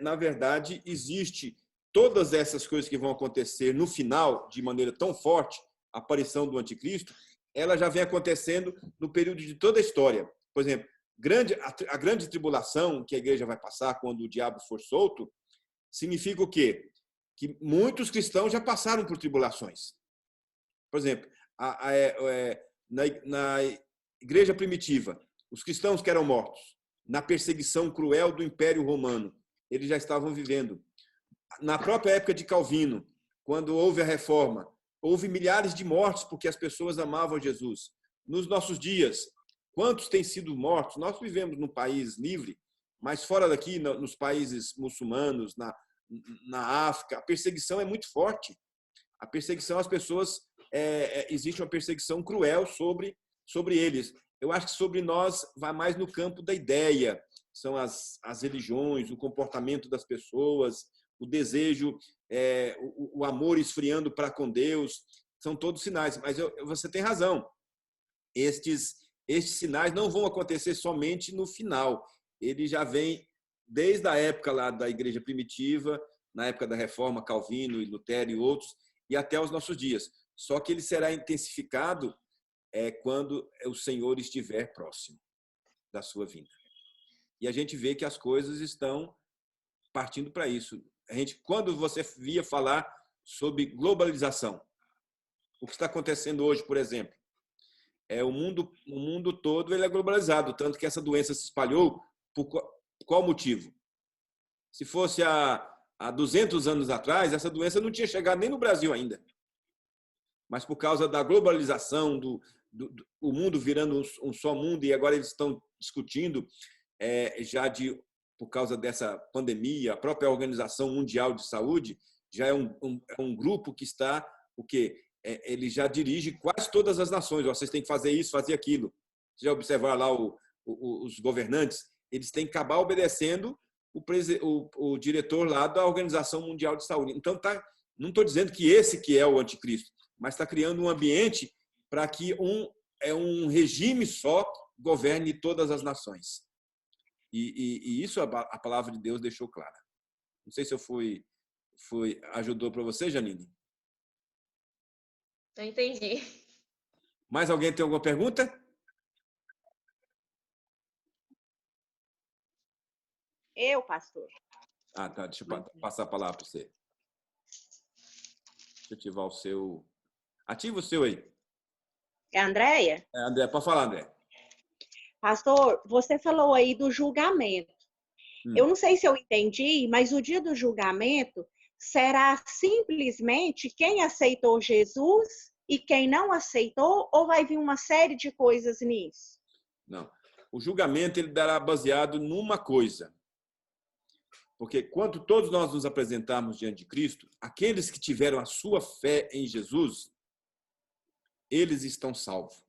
na verdade, existe todas essas coisas que vão acontecer no final, de maneira tão forte, a aparição do anticristo, ela já vem acontecendo no período de toda a história. Por exemplo, a grande tribulação que a igreja vai passar quando o diabo for solto, significa o quê? Que muitos cristãos já passaram por tribulações. Por exemplo, na igreja primitiva, os cristãos que eram mortos, na perseguição cruel do Império Romano, eles já estavam vivendo. Na própria época de Calvino, quando houve a reforma, houve milhares de mortes porque as pessoas amavam Jesus. Nos nossos dias, quantos têm sido mortos? Nós vivemos num país livre, mas fora daqui, nos países muçulmanos, na África, a perseguição é muito forte. A perseguição, as pessoas, existe uma perseguição cruel sobre eles. Eu acho que sobre nós vai mais no campo da ideia. São as religiões, o comportamento das pessoas, o desejo, o amor esfriando para com Deus. São todos sinais. Mas você tem razão. Estes sinais não vão acontecer somente no final. Ele já vem desde a época lá da igreja primitiva, na época da reforma, Calvino e Lutero e outros, e até os nossos dias. Só que ele será intensificado quando o Senhor estiver próximo da sua vinda. E a gente vê que as coisas estão partindo para isso. Quando você via falar sobre globalização, o que está acontecendo hoje, por exemplo, o mundo todo ele é globalizado, tanto que essa doença se espalhou por qual motivo? Se fosse há 200 anos atrás, essa doença não tinha chegado nem no Brasil ainda. Mas por causa da globalização, o mundo virando um só mundo, e agora eles estão discutindo, por causa dessa pandemia, a própria Organização Mundial de Saúde já é um grupo que está, ele já dirige quase todas as nações. Vocês têm que fazer isso, fazer aquilo. Você já observar lá os governantes, eles têm que acabar obedecendo o diretor lá da Organização Mundial de Saúde. Então, não estou dizendo que esse que é o anticristo, mas está criando um ambiente para que um regime só governe todas as nações. E isso a palavra de Deus deixou clara. Não sei se eu ajudou para você, Janine? Eu entendi. Mais alguém tem alguma pergunta? Eu, pastor. Ah, tá. Deixa eu passar a palavra para você. Deixa eu ativar o seu... Ativa o seu aí. É a Andréia? É, André, pode falar, André. Pastor, você falou aí do julgamento. Eu não sei se eu entendi, mas o dia do julgamento será simplesmente quem aceitou Jesus e quem não aceitou, ou vai vir uma série de coisas nisso? Não. O julgamento ele dará baseado numa coisa. Porque quando todos nós nos apresentarmos diante de Cristo, aqueles que tiveram a sua fé em Jesus, eles estão salvos.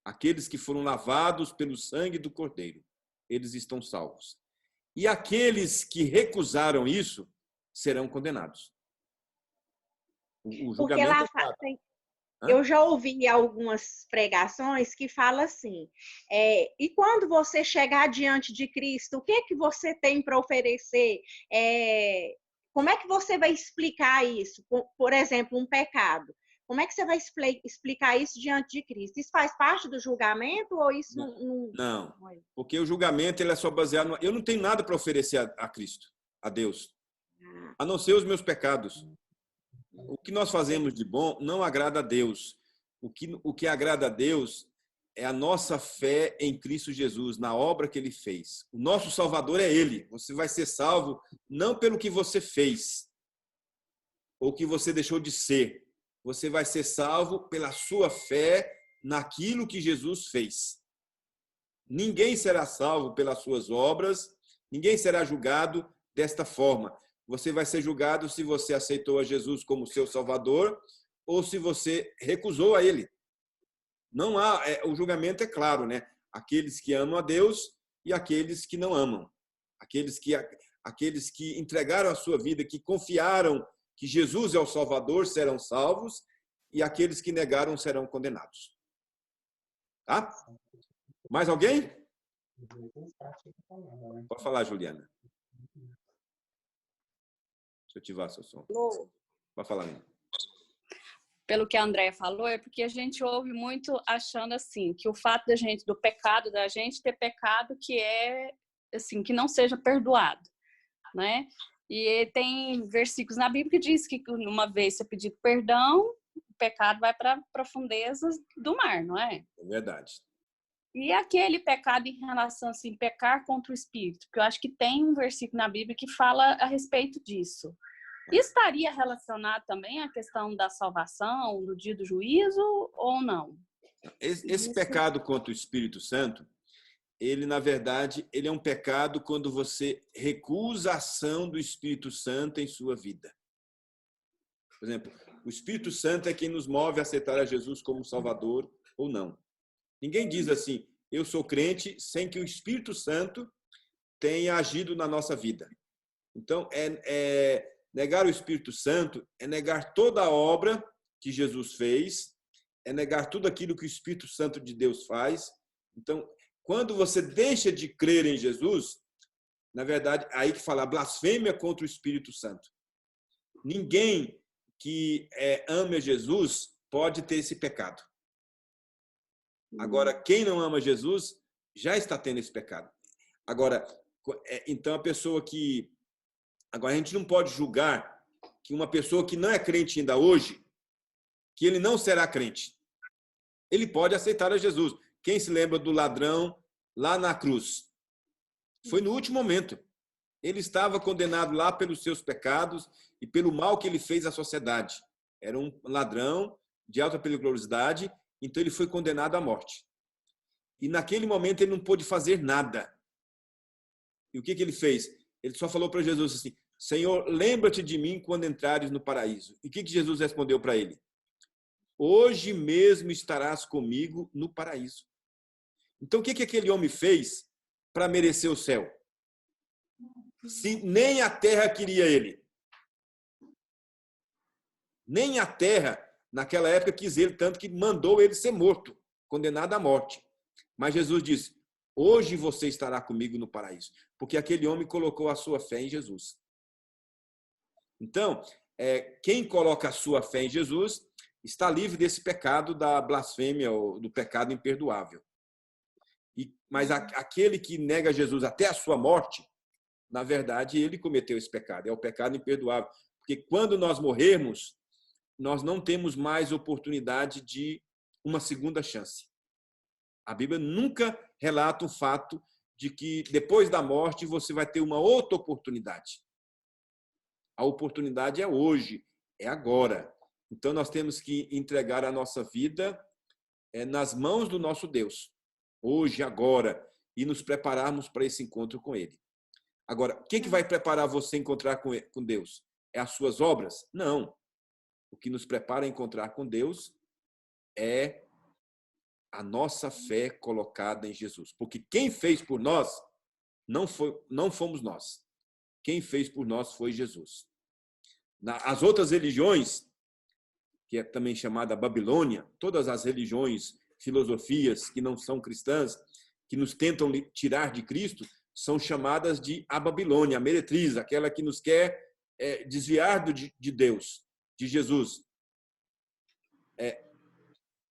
Aqueles que foram lavados pelo sangue do Cordeiro, eles estão salvos. E aqueles que recusaram isso serão condenados. O julgamento eu já ouvi algumas pregações que falam assim, e quando você chegar diante de Cristo, o que você tem para oferecer? Como é que você vai explicar isso? Por exemplo, um pecado. Como é que você vai explicar isso diante de Cristo? Isso faz parte do julgamento ou isso não... Não, porque o julgamento ele é só baseado... Eu não tenho nada para oferecer a Cristo, a Deus, a não ser os meus pecados. O que nós fazemos de bom não agrada a Deus. O que agrada a Deus é a nossa fé em Cristo Jesus, na obra que Ele fez. O nosso Salvador é Ele. Você vai ser salvo não pelo que você fez ou que você deixou de ser. Você vai ser salvo pela sua fé naquilo que Jesus fez. Ninguém será salvo pelas suas obras, ninguém será julgado desta forma. Você vai ser julgado se você aceitou a Jesus como seu Salvador ou se você recusou a Ele. Não há, o julgamento é claro, né? Aqueles que amam a Deus e aqueles que não amam. Aqueles que entregaram a sua vida, que confiaram que Jesus é o Salvador, serão salvos, e aqueles que negaram serão condenados. Tá? Mais alguém? Pode falar, Juliana. Deixa eu ativar seu som. Pode falar, menina. Pelo que a Andréia falou, é porque a gente ouve muito achando assim, que o fato do pecado da gente ter pecado que assim, que não seja perdoado, né? E tem versículos na Bíblia que diz que uma vez você pedir perdão, o pecado vai para profundezas do mar, não é? É verdade. E aquele pecado em relação assim, pecar contra o Espírito, porque eu acho que tem um versículo na Bíblia que fala a respeito disso. Estaria relacionado também à questão da salvação, do dia do juízo, ou não? Esse pecado contra o Espírito Santo, ele, na verdade, ele é um pecado quando você recusa a ação do Espírito Santo em sua vida. Por exemplo, o Espírito Santo é quem nos move a aceitar a Jesus como Salvador ou não. Ninguém diz assim, eu sou crente sem que o Espírito Santo tenha agido na nossa vida. Então, negar o Espírito Santo é negar toda a obra que Jesus fez, é negar tudo aquilo que o Espírito Santo de Deus faz. Então, quando você deixa de crer em Jesus, na verdade, aí que fala blasfêmia contra o Espírito Santo. Ninguém que ama Jesus pode ter esse pecado. Agora, quem não ama Jesus já está tendo esse pecado. Agora, então a pessoa que... Agora, a gente não pode julgar que uma pessoa que não é crente ainda hoje, que ele não será crente. Ele pode aceitar a Jesus. Quem se lembra do ladrão lá na cruz? Foi no último momento. Ele estava condenado lá pelos seus pecados e pelo mal que ele fez à sociedade. Era um ladrão de alta periculosidade, então ele foi condenado à morte. E naquele momento ele não pôde fazer nada. E o que ele fez? Ele só falou para Jesus assim: Senhor, lembra-te de mim quando entrares no paraíso. E o que Jesus respondeu para ele? Hoje mesmo estarás comigo no paraíso. Então o que aquele homem fez para merecer o céu? Se nem a terra queria ele. Nem a terra, naquela época, quis ele, tanto que mandou ele ser morto, condenado à morte. Mas Jesus disse: hoje você estará comigo no paraíso. Porque aquele homem colocou a sua fé em Jesus. Então, quem coloca a sua fé em Jesus está livre desse pecado da blasfêmia ou do pecado imperdoável. Mas aquele que nega Jesus até a sua morte, na verdade, ele cometeu esse pecado. É o pecado imperdoável. Porque quando nós morrermos, nós não temos mais oportunidade de uma segunda chance. A Bíblia nunca relata o fato de que depois da morte você vai ter uma outra oportunidade. A oportunidade é hoje, é agora. Então nós temos que entregar a nossa vida nas mãos do nosso Deus, hoje, agora, e nos prepararmos para esse encontro com Ele. Agora, o que vai preparar você a encontrar com Deus? É as suas obras? Não. O que nos prepara a encontrar com Deus é a nossa fé colocada em Jesus. Porque quem fez por nós não fomos nós. Quem fez por nós foi Jesus. As outras religiões, que é também chamada Babilônia, todas as religiões, filosofias que não são cristãs, que nos tentam tirar de Cristo, são chamadas de a Babilônia, a meretriz, aquela que nos quer desviar de Deus, de Jesus.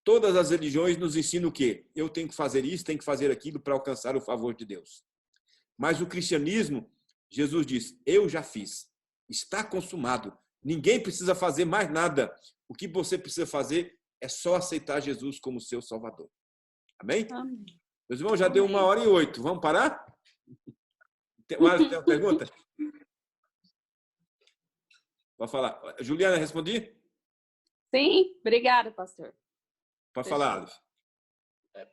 Todas as religiões nos ensinam o quê? Eu tenho que fazer isso, tenho que fazer aquilo para alcançar o favor de Deus. Mas o cristianismo, Jesus diz: eu já fiz, está consumado, ninguém precisa fazer mais nada. O que você precisa fazer é só aceitar Jesus como seu Salvador. Amém? Amém. Meus irmãos, já deu 1h08. Vamos parar? Tem uma pergunta? Pode falar. Juliana, respondi? Sim, obrigada, pastor. Pode falar, Aleph.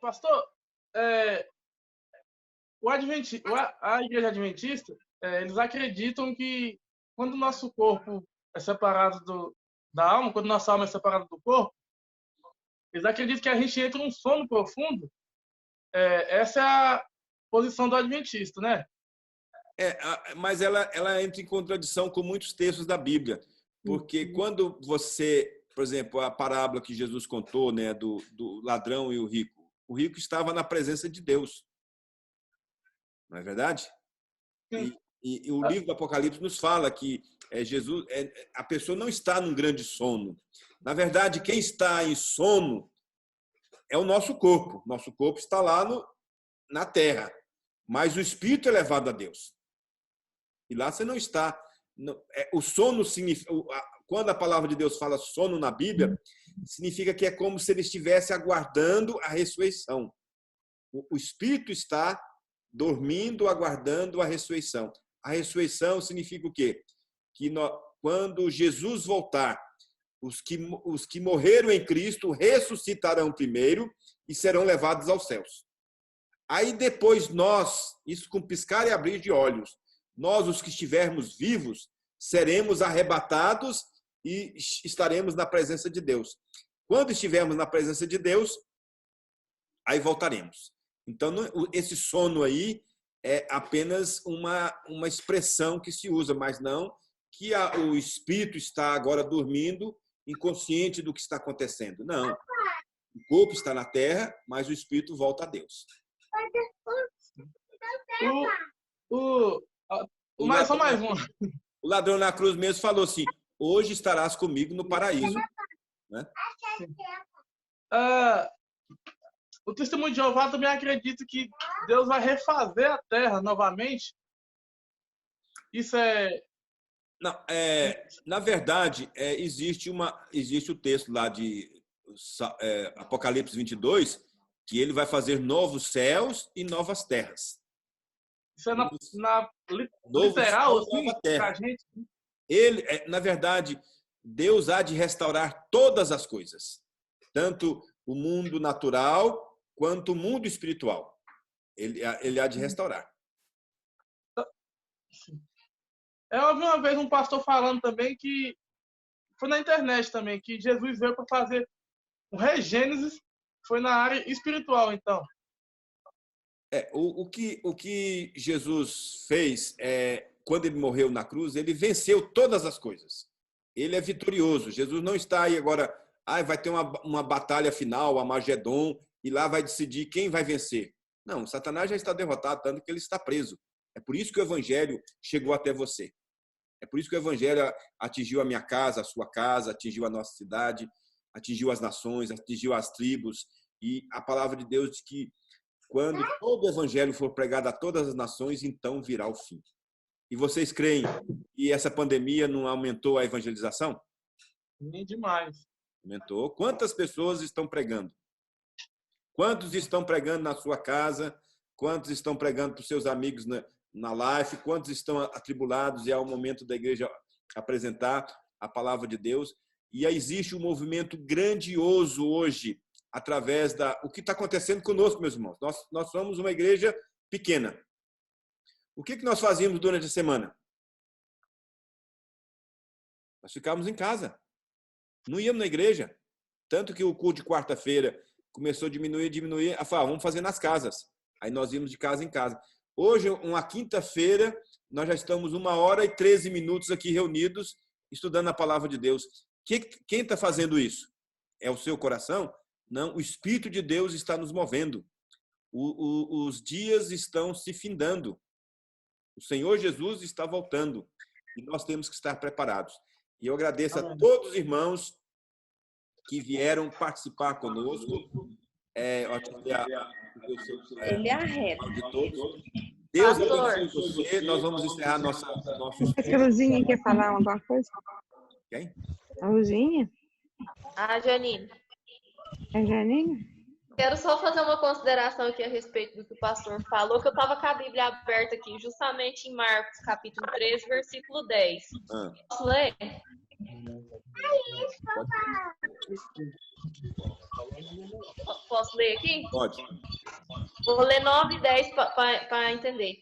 Pastor, a igreja adventista, eles acreditam que quando o nosso corpo é separado da alma, quando nossa alma é separada do corpo, eles acreditam que a gente entra num sono profundo. Essa é a posição do adventista, né? Mas ela entra em contradição com muitos textos da Bíblia. Porque quando você, por exemplo, a parábola que Jesus contou, né, do ladrão e o rico estava na presença de Deus. Não é verdade? E o livro do Apocalipse nos fala que Jesus, a pessoa não está num grande sono. Na verdade, quem está em sono é o nosso corpo. Nosso corpo está lá na terra, mas o espírito é levado a Deus. E lá você não está. O sono significa, quando a palavra de Deus fala sono na Bíblia, significa que é como se ele estivesse aguardando a ressurreição. O espírito está dormindo, aguardando a ressurreição. A ressurreição significa o quê? Que quando Jesus voltar, os que morreram em Cristo ressuscitarão primeiro e serão levados aos céus. Aí depois nós, isso com piscar e abrir de olhos, nós, os que estivermos vivos, seremos arrebatados e estaremos na presença de Deus. Quando estivermos na presença de Deus, aí voltaremos. Então, esse sono aí é apenas uma expressão que se usa, mas não que o espírito está agora dormindo, inconsciente do que está acontecendo. Não. O corpo está na terra, mas o espírito volta a Deus. Só mais um. O ladrão na cruz mesmo falou assim: hoje estarás comigo no paraíso. Né? O testemunho de Jeová também acredita que Deus vai refazer a terra novamente. Isso é... Não, na verdade, existe o texto lá de Apocalipse 22, que ele vai fazer novos céus e novas terras. Isso é na Novo literal, céu, assim, nova terra. pra gente. Ele, na verdade, Deus há de restaurar todas as coisas, tanto o mundo natural quanto o mundo espiritual. Ele há de restaurar. Eu ouvi uma vez um pastor falando também que foi na internet também, que Jesus veio para fazer um regênesis, foi na área espiritual, então. O que Jesus fez, quando ele morreu na cruz, ele venceu todas as coisas. Ele é vitorioso. Jesus não está aí agora, vai ter uma batalha final, Armagedon, e lá vai decidir quem vai vencer. Não, Satanás já está derrotado, tanto que ele está preso. É por isso que o evangelho chegou até você. É por isso que o evangelho atingiu a minha casa, a sua casa, atingiu a nossa cidade, atingiu as nações, atingiu as tribos. E a palavra de Deus diz que quando todo o evangelho for pregado a todas as nações, então virá o fim. E vocês creem que essa pandemia não aumentou a evangelização? Nem demais. Aumentou. Quantas pessoas estão pregando? Quantos estão pregando na sua casa? Quantos estão pregando para os seus amigos na live? Quantos estão atribulados e é o momento da igreja apresentar a palavra de Deus? E aí existe um movimento grandioso hoje, através o que está acontecendo conosco, meus irmãos. Nós somos uma igreja pequena. O que nós fazíamos durante a semana? Nós ficávamos em casa. Não íamos na igreja. Tanto que o culto de quarta-feira começou a diminuir. Vamos fazer nas casas. Aí nós íamos de casa em casa. Hoje, uma quinta-feira, nós já estamos 1h13 aqui reunidos, estudando a palavra de Deus. Quem está fazendo isso? É o seu coração? Não, o Espírito de Deus está nos movendo. Os dias estão se findando. O Senhor Jesus está voltando. E nós temos que estar preparados. E eu agradeço a todos os irmãos que vieram participar conosco. Ele arreta. De todos. Deus abençoe você. Nós vamos encerrar nosso A Luzinha quer falar alguma coisa? Quem? A Luzinha? A Janine. A Janine? Quero só fazer uma consideração aqui a respeito do que o pastor falou, que eu estava com a Bíblia aberta aqui, justamente em Marcos, capítulo 13, versículo 10. Posso ler? Posso ler aqui? Pode. Vou ler 9 e 10 para entender.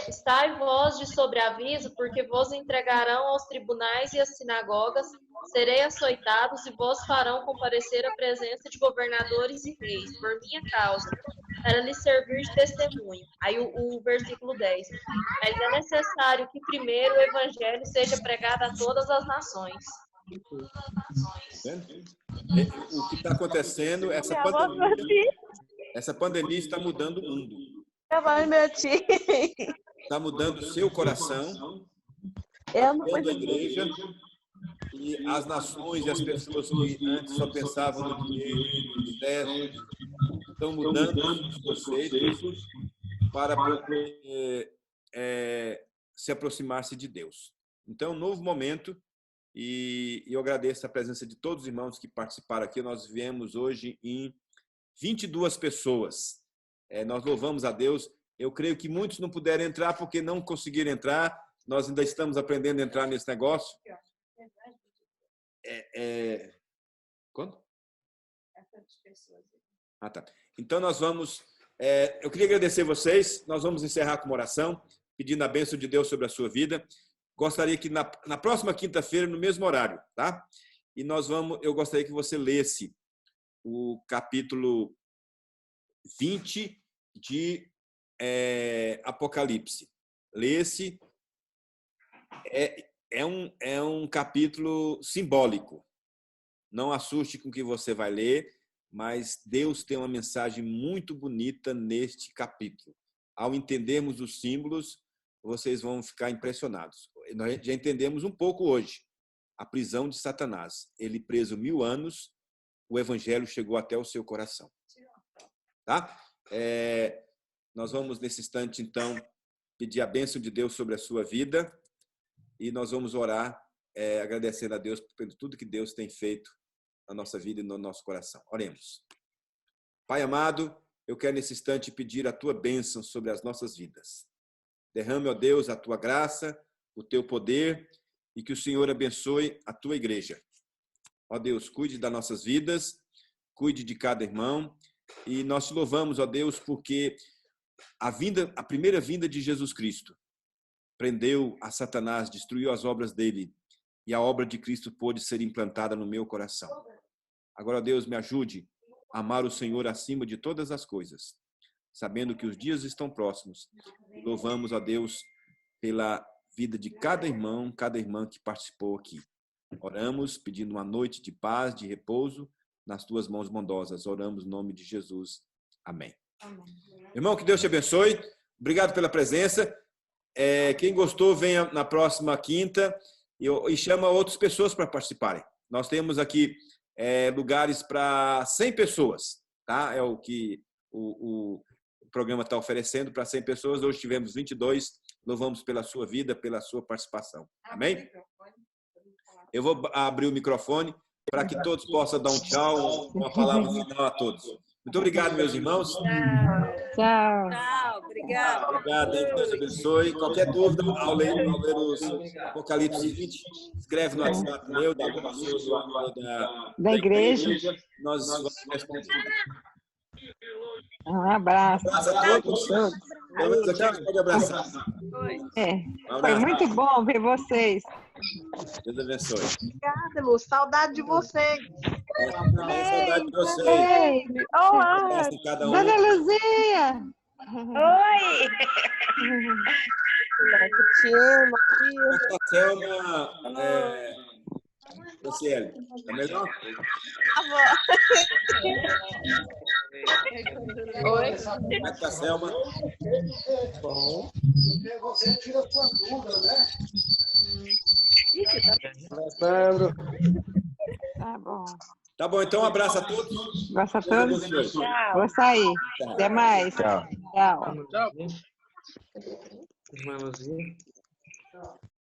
Estai vós de sobreaviso, porque vos entregarão aos tribunais e às sinagogas, serei açoitados e vos farão comparecer à presença de governadores e reis, por minha causa, para lhes servir de testemunho. Aí o versículo 10. Mas é necessário que primeiro o evangelho seja pregado a todas as nações. O que está acontecendo, essa pandemia está mudando o mundo. Está mudando o seu coração, mudando a igreja, e as nações e as pessoas que antes só pensavam no dinheiro, no sucesso, estão mudando os conceitos para poder se aproximar-se de Deus. Então, um novo momento, e eu agradeço a presença de todos os irmãos que participaram aqui. Nós viemos hoje em 22 pessoas. Nós louvamos a Deus. Eu creio que muitos não puderam entrar porque não conseguiram entrar. Nós ainda estamos aprendendo a entrar nesse negócio. Quanto? Tá. Então, nós vamos... eu queria agradecer vocês. Nós vamos encerrar com uma oração, pedindo a bênção de Deus sobre a sua vida. Gostaria que na próxima quinta-feira, no mesmo horário, tá? E eu gostaria que você lesse o capítulo 20 de Apocalipse. Lesse. É um capítulo simbólico. Não assuste com o que você vai ler, mas Deus tem uma mensagem muito bonita neste capítulo. Ao entendermos os símbolos, vocês vão ficar impressionados. Nós já entendemos um pouco hoje a prisão de Satanás. Ele preso 1000 anos, o evangelho chegou até o seu coração. Tá? Nós vamos, nesse instante, então, pedir a bênção de Deus sobre a sua vida e nós vamos orar, agradecendo a Deus por tudo que Deus tem feito na nossa vida e no nosso coração. Oremos. Pai amado, eu quero, nesse instante, pedir a tua bênção sobre as nossas vidas. Derrame, ó Deus, a tua graça, o teu poder e que o Senhor abençoe a tua igreja. Ó Deus, cuide das nossas vidas, cuide de cada irmão e nós te louvamos, ó Deus, porque a primeira vinda de Jesus Cristo prendeu a Satanás, destruiu as obras dele e a obra de Cristo pôde ser implantada no meu coração. Agora, ó Deus, me ajude a amar o Senhor acima de todas as coisas, sabendo que os dias estão próximos. Louvamos, ó Deus, pela vida de cada irmão, cada irmã que participou aqui. Oramos pedindo uma noite de paz, de repouso, nas tuas mãos bondosas. Oramos no nome de Jesus. Amém. Amém. Irmão, que Deus te abençoe. Obrigado pela presença. Quem gostou, venha na próxima quinta e chama outras pessoas para participarem. Nós temos aqui lugares para 100 pessoas, tá? É o que o programa está oferecendo para 100 pessoas. Hoje tivemos 22. Louvamos pela sua vida, pela sua participação. Amém? Eu vou abrir o microfone para que todos possam dar um tchau, uma palavra final a todos. Muito obrigado, meus irmãos. Tchau. Tchau, obrigado. Obrigado, Deus abençoe. Qualquer dúvida, ao ler os Apocalipse 20, escreve no WhatsApp meu, da igreja. Nós vamos responder. Um abraço. Um abraço a todos. Pelo menos aqui a gente pode abraçar. Foi muito bom ver vocês. Deus abençoe. Obrigada, Lu. Saudade de vocês. Saudade de vocês. Olá, Dona Luzia. Oi! Te amo, A Selma, Franciele, tá melhor? Oi? Como é que tá, Selma? Bom. Você tira a sua dúvida, né? Alessandro. Tá bom. Tá bom, então um abraço a todos. Abraço a todos. Vou sair. Até mais. Tchau. Tchau. Tchau. Irmã Luzia.